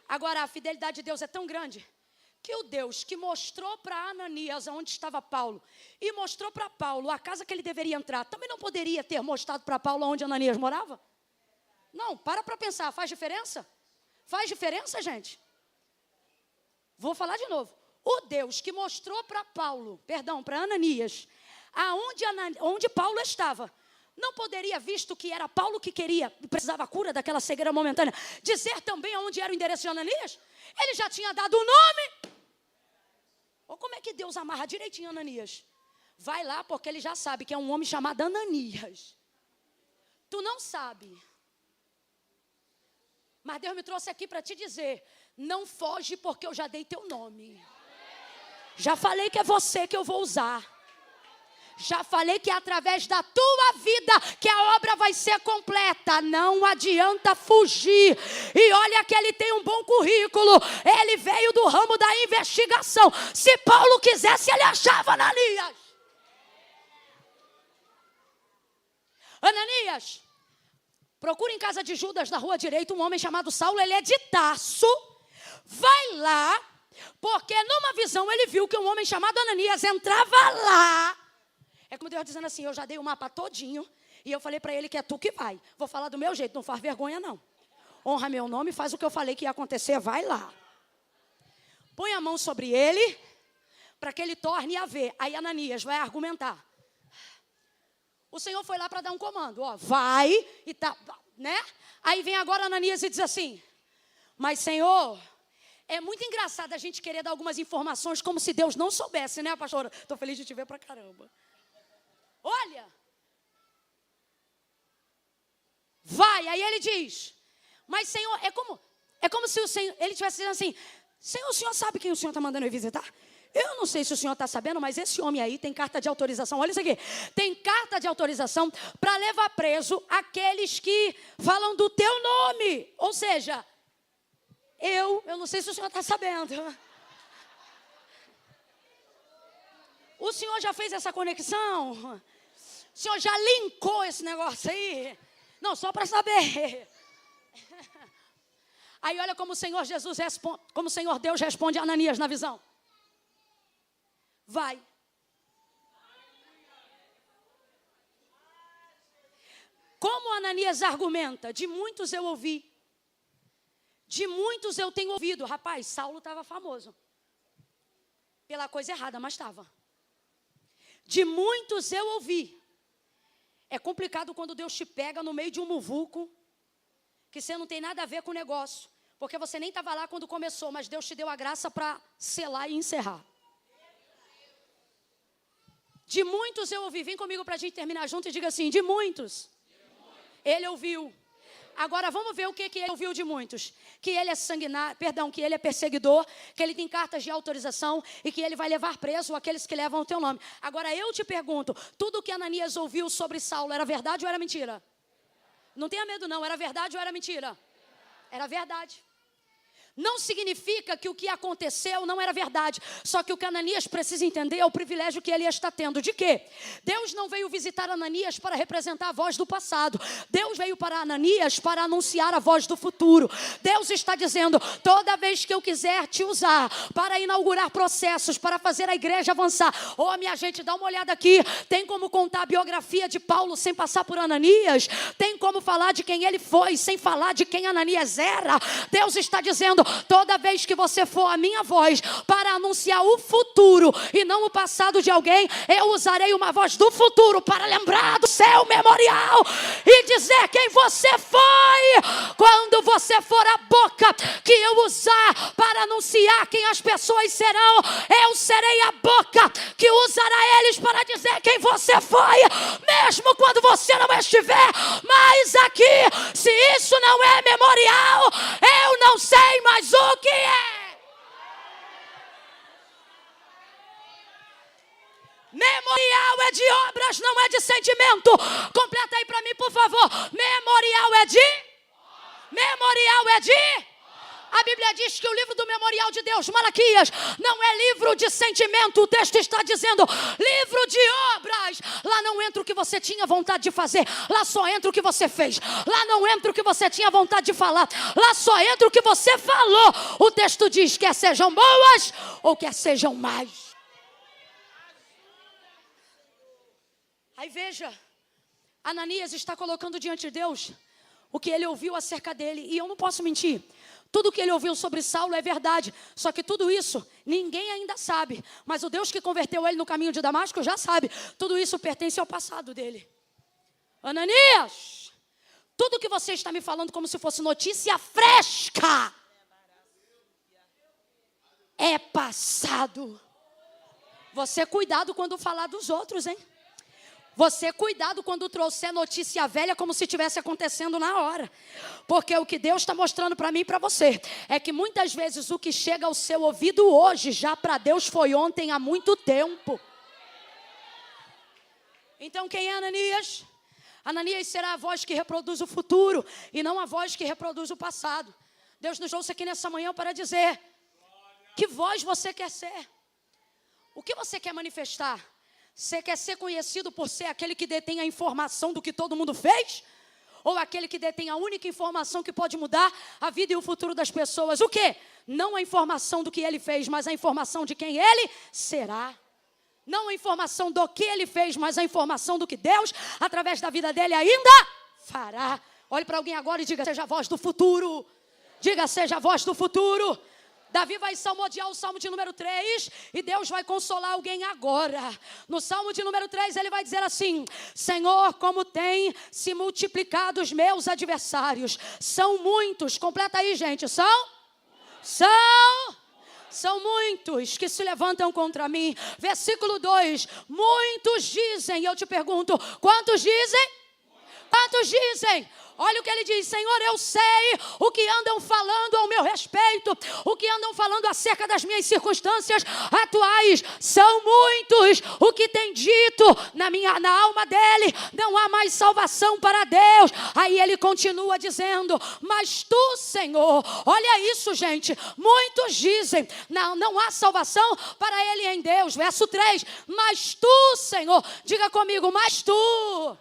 Agora, a fidelidade de Deus é tão grande que o Deus que mostrou para Ananias onde estava Paulo e mostrou para Paulo a casa que ele deveria entrar, também não poderia ter mostrado para Paulo onde Ananias morava? Não, para pensar, faz diferença? Faz diferença, gente? Vou falar de novo. O Deus que mostrou para para Ananias, onde Paulo estava, não poderia, visto que era Paulo que queria e precisava cura daquela cegueira momentânea, dizer também aonde era o endereço de Ananias? Ele já tinha dado o nome. Ou como é que Deus amarra direitinho Ananias? Vai lá porque ele já sabe que é um homem chamado Ananias. Tu não sabe. Mas Deus me trouxe aqui para te dizer: não foge porque eu já dei teu nome. Já falei que é você que eu vou usar. Já falei que é através da tua vida que a obra vai ser completa. Não adianta fugir. E olha que ele tem um bom currículo. Ele veio do ramo da investigação. Se Paulo quisesse, ele achava Ananias. Ananias, procura em casa de Judas, na rua direita, um homem chamado Saulo. Ele é de Tarso. Vai lá, porque numa visão ele viu que um homem chamado Ananias entrava lá. É como Deus dizendo assim, eu já dei o mapa todinho e eu falei para ele que é tu que vai. Vou falar do meu jeito, não faz vergonha não. Honra meu nome, faz o que eu falei que ia acontecer, vai lá. Põe a mão sobre ele para que ele torne a ver. Aí Ananias vai argumentar. O Senhor foi lá para dar um comando, ó, vai e tá, né? Aí vem agora Ananias e diz assim, mas Senhor, é muito engraçado a gente querer dar algumas informações como se Deus não soubesse, né, pastora? Estou feliz de te ver pra caramba. Olha, vai, aí ele diz, mas Senhor, é como se o Senhor, ele estivesse dizendo assim, Senhor, o Senhor sabe quem o Senhor está mandando eu visitar? Eu não sei se o Senhor está sabendo, mas esse homem aí tem carta de autorização, olha isso aqui, tem carta de autorização para levar preso aqueles que falam do teu nome, ou seja, eu não sei se o Senhor está sabendo. O Senhor já fez essa conexão? O Senhor já linkou esse negócio aí? Não, só para saber. Aí olha como o Senhor Jesus responde, como o Senhor Deus responde a Ananias na visão. Vai. Como Ananias argumenta? De muitos eu ouvi. De muitos eu tenho ouvido. Rapaz, Saulo estava famoso. Pela coisa errada, mas estava. De muitos eu ouvi. É complicado quando Deus te pega no meio de um muvuco, que você não tem nada a ver com o negócio. Porque você nem estava lá quando começou, mas Deus te deu a graça para selar e encerrar. De muitos eu ouvi. Vem comigo para a gente terminar junto e diga assim, de muitos. Ele ouviu. Agora vamos ver o que ele ouviu de muitos. Que ele é que ele é perseguidor, que ele tem cartas de autorização e que ele vai levar preso aqueles que levam o teu nome. Agora eu te pergunto, tudo que Ananias ouviu sobre Saulo era verdade ou era mentira? Não tenha medo não, era verdade ou era mentira? Era verdade. Não significa que o que aconteceu não era verdade. Só que o que Ananias precisa entender é o privilégio que ele está tendo. De quê? Deus não veio visitar Ananias para representar a voz do passado. Deus veio para Ananias para anunciar a voz do futuro. Deus está dizendo, toda vez que eu quiser te usar para inaugurar processos, para fazer a igreja avançar. Oh, minha gente, dá uma olhada aqui. Tem como contar a biografia de Paulo sem passar por Ananias? Tem como falar de quem ele foi sem falar de quem Ananias era? Deus está dizendo, toda vez que você for a minha voz para anunciar o futuro e não o passado de alguém, eu usarei uma voz do futuro para lembrar do seu memorial e dizer quem você foi. Quando você for a boca que eu usar para anunciar quem as pessoas serão, eu serei a boca que usará eles para dizer quem você foi, mesmo quando você não estiver mais aqui. Se isso não é memorial, eu não sei mais o que é. Memorial é de obras, não é de sentimento. Completa aí para mim, por favor. Memorial é de... A Bíblia diz que o livro do memorial de Deus, Malaquias, não é livro de sentimento. O texto está dizendo livro de obras. Lá não entra o que você tinha vontade de fazer. Lá só entra o que você fez. Lá não entra o que você tinha vontade de falar. Lá só entra o que você falou. O texto diz, quer sejam boas ou quer sejam mais. Aí veja, Ananias está colocando diante de Deus o que ele ouviu acerca dele. E eu não posso mentir. Tudo que ele ouviu sobre Saulo é verdade. Só que tudo isso ninguém ainda sabe. Mas o Deus que converteu ele no caminho de Damasco já sabe. Tudo isso pertence ao passado dele. Ananias, tudo que você está me falando como se fosse notícia fresca é passado. Você cuidado quando falar dos outros, hein? Você cuidado quando trouxer notícia velha como se estivesse acontecendo na hora. Porque o que Deus está mostrando para mim e para você é que muitas vezes o que chega ao seu ouvido hoje já para Deus foi ontem há muito tempo. Então quem é Ananias? Ananias será a voz que reproduz o futuro e não a voz que reproduz o passado. Deus nos trouxe aqui nessa manhã para dizer: que voz você quer ser? O que você quer manifestar? Você quer ser conhecido por ser aquele que detém a informação do que todo mundo fez? Ou aquele que detém a única informação que pode mudar a vida e o futuro das pessoas? O quê? Não a informação do que ele fez, mas a informação de quem ele será. Não a informação do que ele fez, mas a informação do que Deus, através da vida dele, ainda fará. Olhe para alguém agora e diga: seja a voz do futuro. Diga: seja a voz do futuro. Davi vai salmodiar o Salmo de número 3 e Deus vai consolar alguém agora. No Salmo de número 3 ele vai dizer assim: Senhor, como tem se multiplicado os meus adversários. São muitos, completa aí, gente, são muitos que se levantam contra mim. Versículo 2, muitos dizem, e eu te pergunto, quantos dizem? Quantos dizem? Olha o que ele diz: Senhor, eu sei o que andam falando ao meu respeito, o que andam falando acerca das minhas circunstâncias atuais. São muitos o que tem dito na alma dele: não há mais salvação para Deus. Aí ele continua dizendo: mas tu, Senhor, olha isso, gente, muitos dizem, não há salvação para ele em Deus. Verso 3, mas tu, Senhor, diga comigo, mas tu,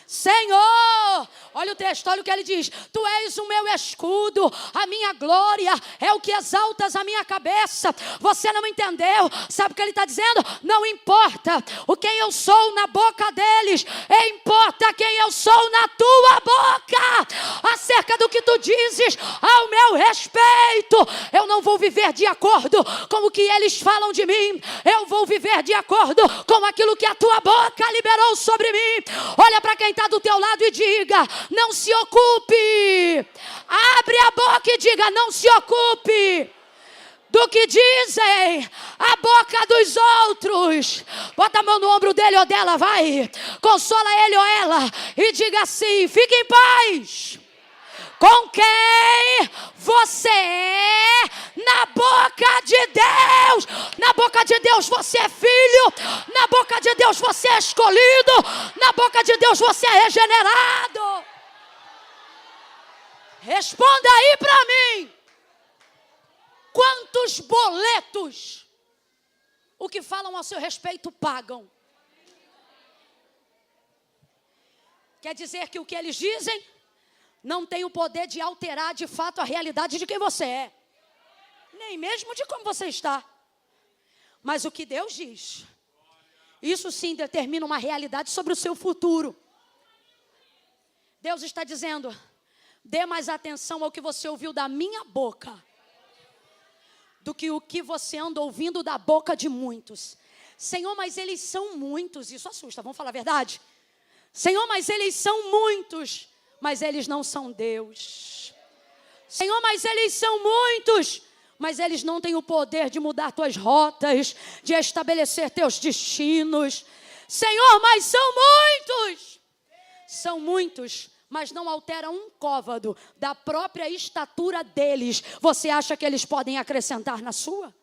Senhor, olha o texto, olha o que ele diz: tu és o meu escudo, a minha glória, é o que exaltas a minha cabeça. Você não entendeu? Sabe o que ele está dizendo? Não importa o quem eu sou na boca deles, importa quem eu sou na tua boca. Acerca do que tu dizes ao meu respeito, eu não vou viver de acordo com o que eles falam de mim, eu vou viver de acordo com aquilo que a tua boca liberou sobre mim. Olha para quem está do teu lado e diga: não se ocupe. Abre a boca e diga: não se ocupe do que dizem a boca dos outros. Bota a mão no ombro dele ou dela, vai. Consola ele ou ela e diga assim: fique em paz com quem você é na boca de Deus. Na boca de Deus você é filho, na boca de Deus você é escolhido, na boca de Deus você é regenerado. Responda aí para mim: quantos boletos o que falam a seu respeito pagam? Quer dizer que o que eles dizem não tem o poder de alterar de fato a realidade de quem você é, nem mesmo de como você está. Mas o que Deus diz, isso sim determina uma realidade sobre o seu futuro. Deus está dizendo: dê mais atenção ao que você ouviu da minha boca do que o que você anda ouvindo da boca de muitos. Senhor, mas eles são muitos. Isso assusta, vamos falar a verdade? Senhor, mas eles são muitos, mas eles não são Deus. Senhor, mas eles são muitos, mas eles não têm o poder de mudar tuas rotas, de estabelecer teus destinos. Senhor, mas são muitos, mas não altera um côvado da própria estatura deles. Você acha que eles podem acrescentar na sua?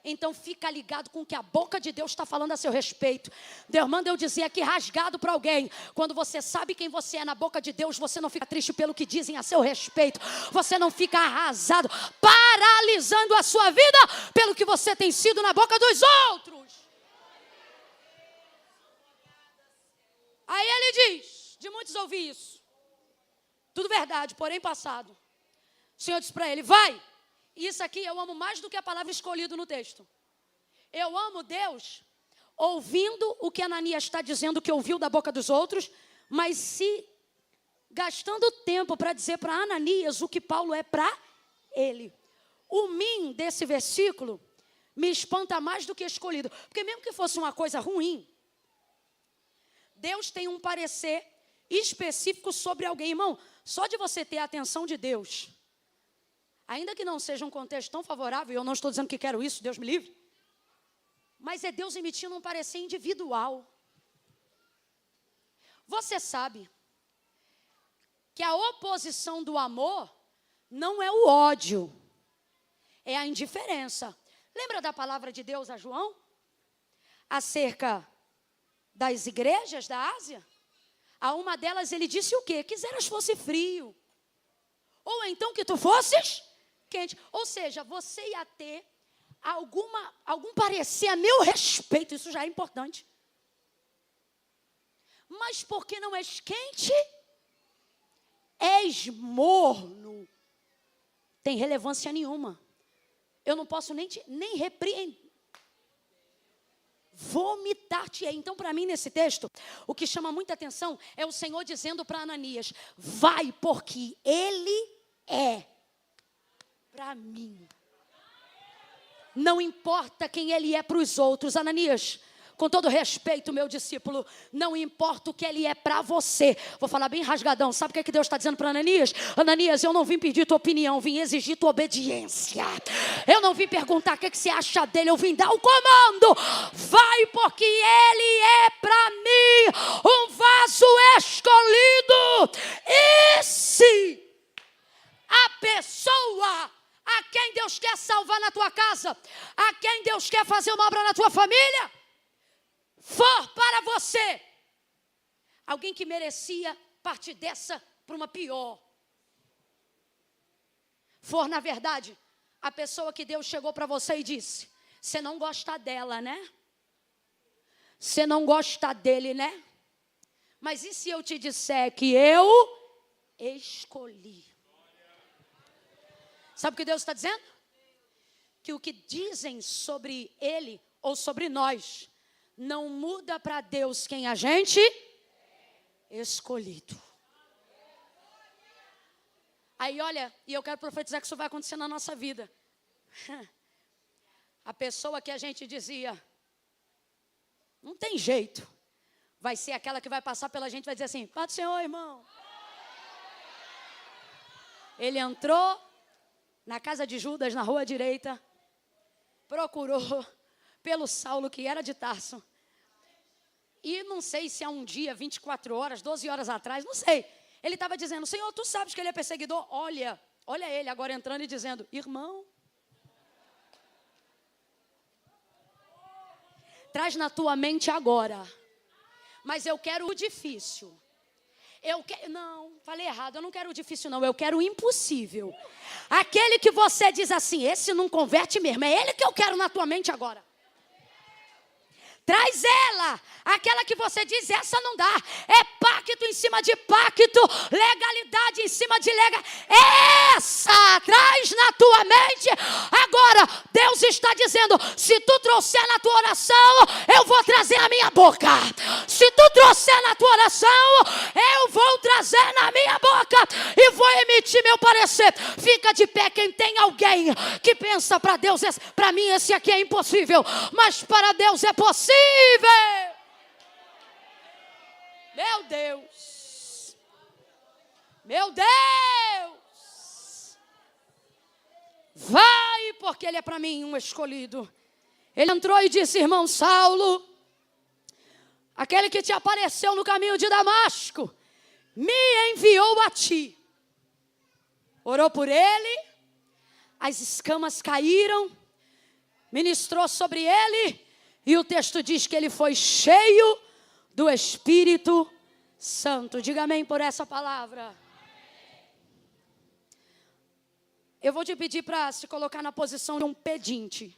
Então fica ligado com o que a boca de Deus está falando a seu respeito. Deus manda eu dizer aqui rasgado para alguém: quando você sabe quem você é na boca de Deus, você não fica triste pelo que dizem a seu respeito. Você não fica arrasado, paralisando a sua vida pelo que você tem sido na boca dos outros. Aí ele diz, de muitos ouvi isso, tudo verdade, porém passado. O Senhor disse para ele: vai. Isso aqui eu amo mais do que a palavra escolhida no texto. Eu amo Deus ouvindo o que Ananias está dizendo que ouviu da boca dos outros, mas se gastando tempo para dizer para Ananias o que Paulo é para ele. O mim desse versículo me espanta mais do que escolhido. Porque mesmo que fosse uma coisa ruim, Deus tem um parecer específico sobre alguém. Irmão, só de você ter a atenção de Deus, ainda que não seja um contexto tão favorável, eu não estou dizendo que quero isso, Deus me livre, mas é Deus emitindo um parecer individual. Você sabe que a oposição do amor não é o ódio, é a indiferença. Lembra da palavra de Deus a João? Acerca das igrejas da Ásia? A uma delas ele disse o quê? Quiseras fosse frio. Ou então que tu fosses quente. Ou seja, você ia ter algum parecer a meu respeito. Isso já é importante. Mas porque não és quente, és morno. Tem relevância nenhuma. Eu não posso nem repreender. Vomitar-te. Então, para mim, nesse texto, o que chama muita atenção é o Senhor dizendo para Ananias: vai, porque ele é para mim. Não importa quem ele é para os outros. Ananias, com todo respeito, meu discípulo, não importa o que ele é para você. Vou falar bem rasgadão. Sabe o que Deus está dizendo para Ananias? Ananias, eu não vim pedir tua opinião, vim exigir tua obediência. Eu não vim perguntar o que você acha dele, eu vim dar o comando. Vai, porque ele é para mim um vaso escolhido. E se a pessoa a quem Deus quer salvar na tua casa, a quem Deus quer fazer uma obra na tua família, for para você alguém que merecia partir dessa para uma pior, for na verdade a pessoa que Deus chegou para você e disse: você não gosta dela, né? Você não gosta dele, né? Mas e se eu te disser que eu escolhi? Sabe o que Deus está dizendo? Que o que dizem sobre ele ou sobre nós não muda para Deus quem a gente escolhido. Aí olha, e eu quero profetizar que isso vai acontecer na nossa vida. A pessoa que a gente dizia, não tem jeito, vai ser aquela que vai passar pela gente e vai dizer assim: Pai do Senhor, irmão. Ele entrou na casa de Judas, na rua direita, procurou pelo Saulo, que era de Tarso. E não sei se há um dia, 24 horas, 12 horas atrás, não sei. Ele estava dizendo: Senhor, tu sabes que ele é perseguidor? Olha ele agora entrando e dizendo: irmão, traz na tua mente agora. Mas eu quero o difícil. Não, falei errado, eu não quero o difícil não, eu quero o impossível. Aquele que você diz assim: esse não converte mesmo, é ele que eu quero na tua mente agora. Traz ela, aquela que você diz, essa não dá. É pacto em cima de pacto, legalidade em cima de legalidade. Essa, traz na tua mente. Agora, Deus está dizendo: se tu trouxer na tua oração, eu vou trazer na minha boca. Se tu trouxer na tua oração, eu vou trazer na minha boca e vou emitir meu parecer. Fica de pé quem tem alguém que pensa: para Deus, para mim esse aqui é impossível, mas para Deus é possível. Meu Deus, meu Deus, vai, porque ele é para mim um escolhido. Ele entrou e disse: irmão Saulo, aquele que te apareceu no caminho de Damasco me enviou a ti. Orou por ele, as escamas caíram, ministrou sobre ele, e o texto diz que ele foi cheio do Espírito Santo. Diga amém por essa palavra. Eu vou te pedir para se colocar na posição de um pedinte.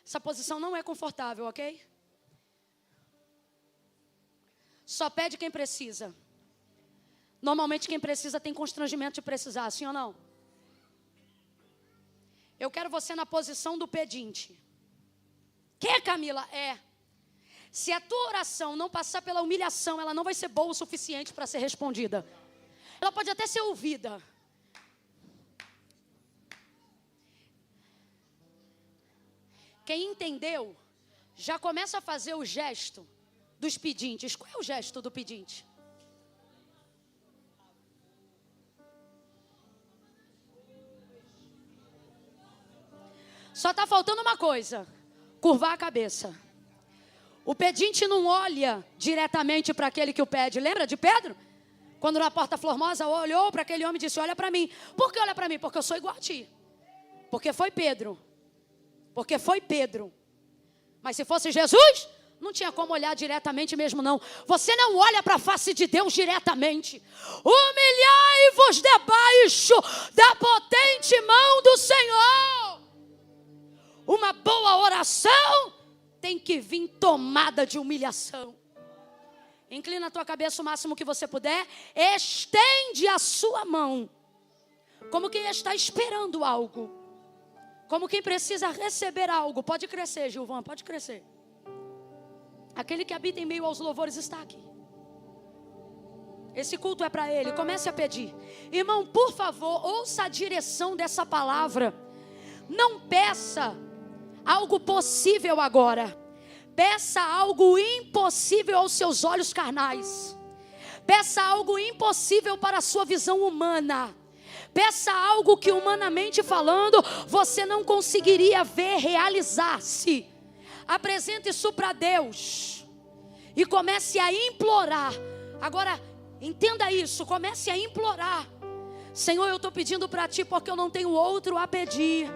Essa posição não é confortável, ok? Só pede quem precisa. Normalmente quem precisa tem constrangimento de precisar, sim ou não? Eu quero você na posição do pedinte. Que, Camila? Se a tua oração não passar pela humilhação, ela não vai ser boa o suficiente para ser respondida. Ela pode até ser ouvida. Quem entendeu, já começa a fazer o gesto dos pedintes. Qual é o gesto do pedinte? Só está faltando uma coisa: curvar a cabeça. O pedinte não olha diretamente para aquele que o pede. Lembra de Pedro? Quando na Porta Formosa olhou para aquele homem e disse: olha para mim. Por que olha para mim? Porque eu sou igual a ti. Porque foi Pedro. Porque foi Pedro. Mas se fosse Jesus, não tinha como olhar diretamente mesmo não. Você não olha para a face de Deus diretamente. Humilhai-vos debaixo da potente mão do Senhor. Uma boa oração tem que vir tomada de humilhação. Inclina a tua cabeça o máximo que você puder. Estende a sua mão. Como quem está esperando algo. Como quem precisa receber algo. Pode crescer, Gilvan, pode crescer. Aquele que habita em meio aos louvores está aqui. Esse culto é para ele. Comece a pedir. Irmão, por favor, ouça a direção dessa palavra. Não peça algo possível agora. Peça algo impossível aos seus olhos carnais. Peça algo impossível para a sua visão humana. Peça algo que humanamente falando você não conseguiria ver realizar-se. Apresente isso para Deus. E comece a implorar. Agora, entenda isso. Comece a implorar. Senhor, eu estou pedindo para Ti porque eu não tenho outro a pedir.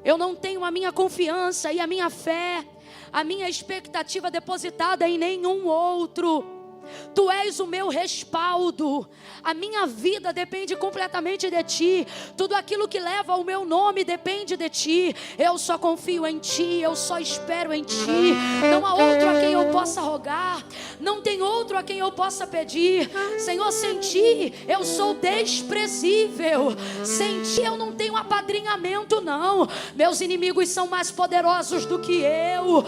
Eu não tenho a minha confiança e a minha fé, a minha expectativa depositada em nenhum outro. Tu és o meu respaldo. A minha vida depende completamente de Ti. Tudo aquilo que leva ao meu nome depende de Ti. Eu só confio em Ti, eu só espero em Ti. Não há outro a quem eu possa rogar. Não tem outro a quem eu possa pedir. Senhor, sem Ti eu sou desprezível. Sem Ti eu não tenho apadrinhamento não. Meus inimigos são mais poderosos do que eu.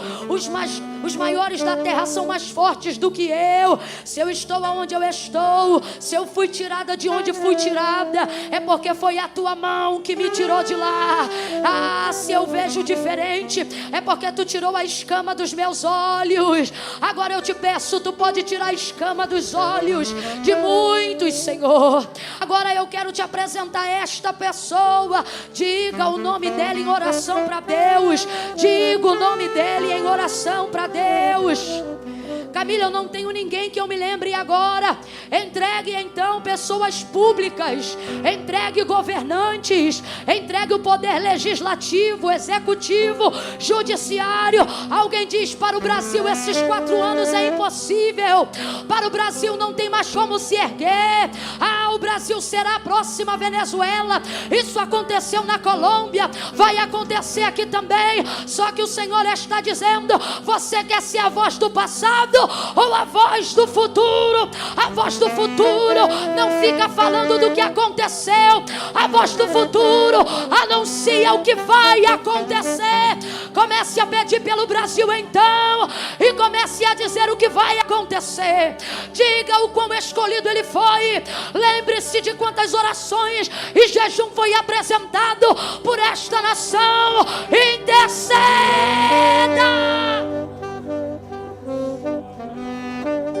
Os maiores da terra são mais fortes do que eu. Se eu estou aonde eu estou, se eu fui tirada de onde fui tirada, é porque foi a Tua mão que me tirou de lá. Se eu vejo diferente, é porque Tu tirou a escama dos meus olhos. Agora eu te peço, Tu pode tirar a escama dos olhos de muitos, Senhor. Agora eu quero te apresentar esta pessoa. Diga o nome dela em oração para Deus. Diga o nome dele em oração para Deus. Camila, eu não tenho ninguém que eu me lembre agora. Entregue então pessoas públicas. Entregue governantes. Entregue o poder legislativo, executivo, judiciário. Alguém diz: para o Brasil esses 4 anos é impossível. Para o Brasil não tem mais como se erguer. O Brasil será a próxima Venezuela. Isso aconteceu na Colômbia, vai acontecer aqui também. Só que o Senhor está dizendo: você quer ser a voz do passado ou a voz do futuro? A voz do futuro não fica falando do que aconteceu. A voz do futuro anuncia o que vai acontecer. Comece a pedir pelo Brasil então, e comece a dizer o que vai acontecer. Diga o quão escolhido ele foi. Lembre-se de quantas orações e jejum foi apresentado por esta nação. Interceda.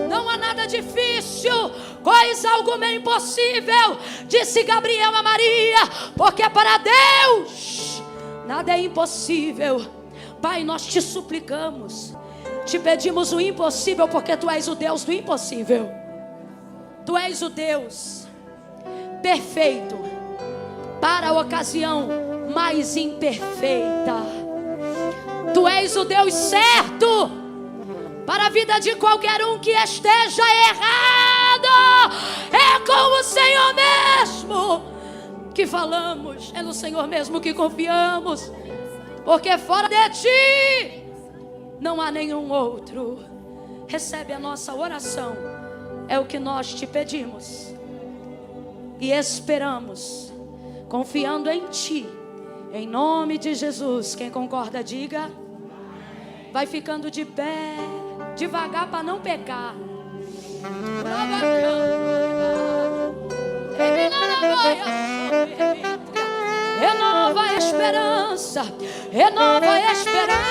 Não há nada difícil, coisa alguma é impossível, disse Gabriel a Maria, porque para Deus nada é impossível. Pai, nós te suplicamos, te pedimos o impossível, porque Tu és o Deus do impossível. Tu és o Deus perfeito para a ocasião mais imperfeita. Tu és o Deus certo para a vida de qualquer um que esteja errado. É com o Senhor mesmo que falamos, é no Senhor mesmo que confiamos, porque fora de Ti não há nenhum outro. Recebe a nossa oração, é o que nós te pedimos e esperamos, confiando em Ti, em nome de Jesus. Quem concorda, diga. Vai ficando de pé, devagar para não pecar. Renova a esperança, renova a esperança.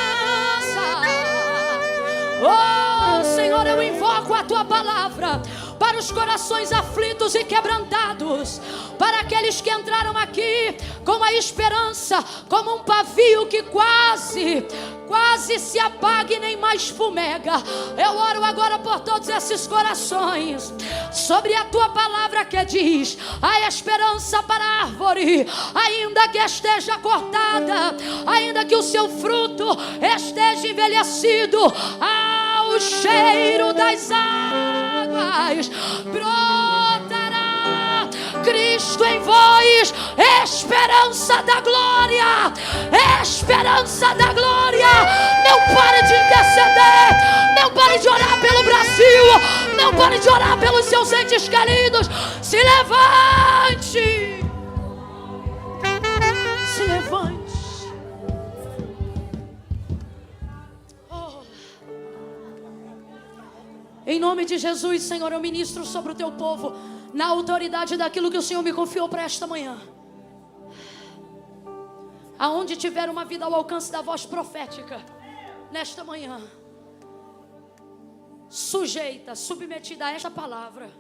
Oh Senhor, eu invoco a Tua palavra para os corações aflitos e quebrantados, para aqueles que entraram aqui com a esperança como um pavio que quase quase se apague, nem mais fumega. Eu oro agora por todos esses corações, sobre a tua palavra que diz: há esperança para a árvore, ainda que esteja cortada, ainda que o seu fruto esteja envelhecido, ao cheiro das águas brotará Cristo em vós, esperança da glória, esperança da glória. Não pare de interceder, não pare de orar pelo Brasil, não pare de orar pelos seus entes queridos. Se levante, se levante. Em nome de Jesus, Senhor, eu ministro sobre o teu povo, na autoridade daquilo que o Senhor me confiou para esta manhã. Aonde tiver uma vida ao alcance da voz profética, nesta manhã, sujeita, submetida a esta palavra,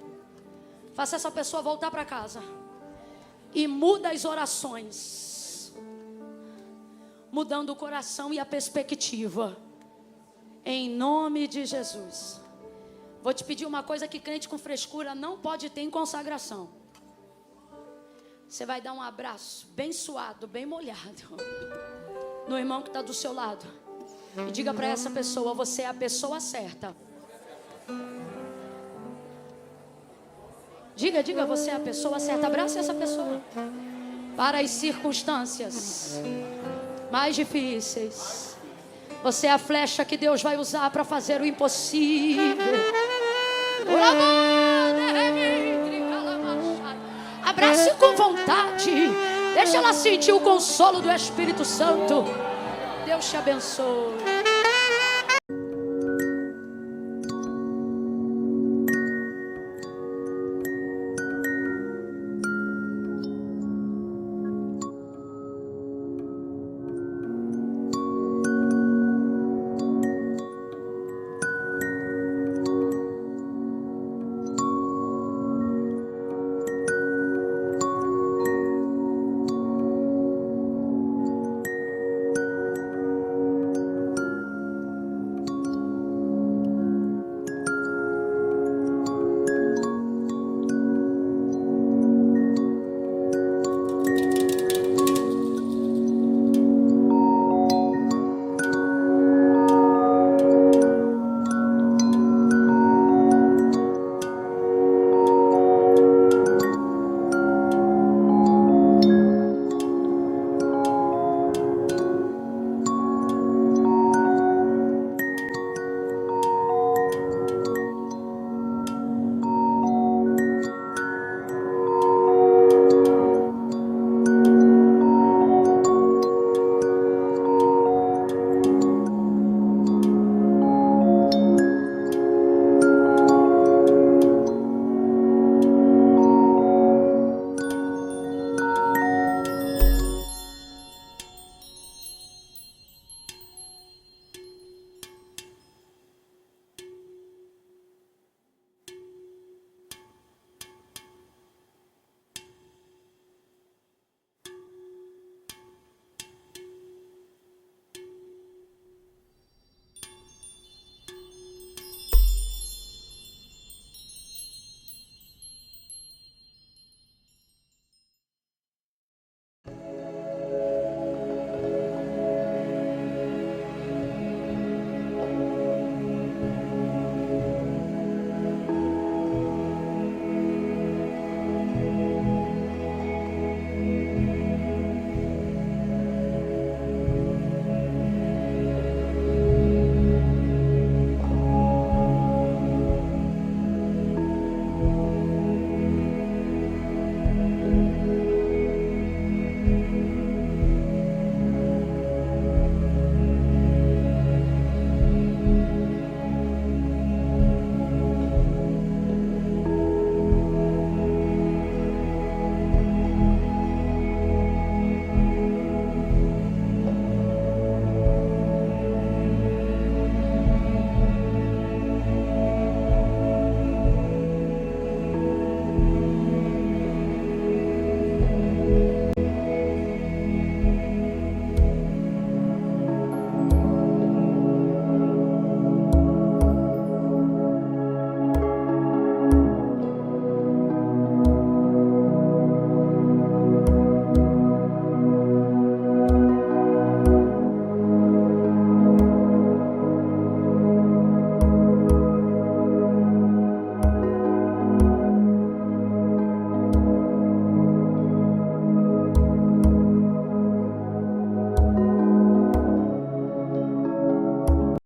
faça essa pessoa voltar para casa e muda as orações, mudando o coração e a perspectiva, em nome de Jesus. Vou te pedir uma coisa que crente com frescura não pode ter em consagração. Você vai dar um abraço bem suado, bem molhado no irmão que está do seu lado. E diga para essa pessoa: você é a pessoa certa. Diga, você é a pessoa certa. Abrace essa pessoa. Para as circunstâncias mais difíceis, você é a flecha que Deus vai usar para fazer o impossível. Abrace com vontade. Deixa ela sentir o consolo do Espírito Santo. Deus te abençoe.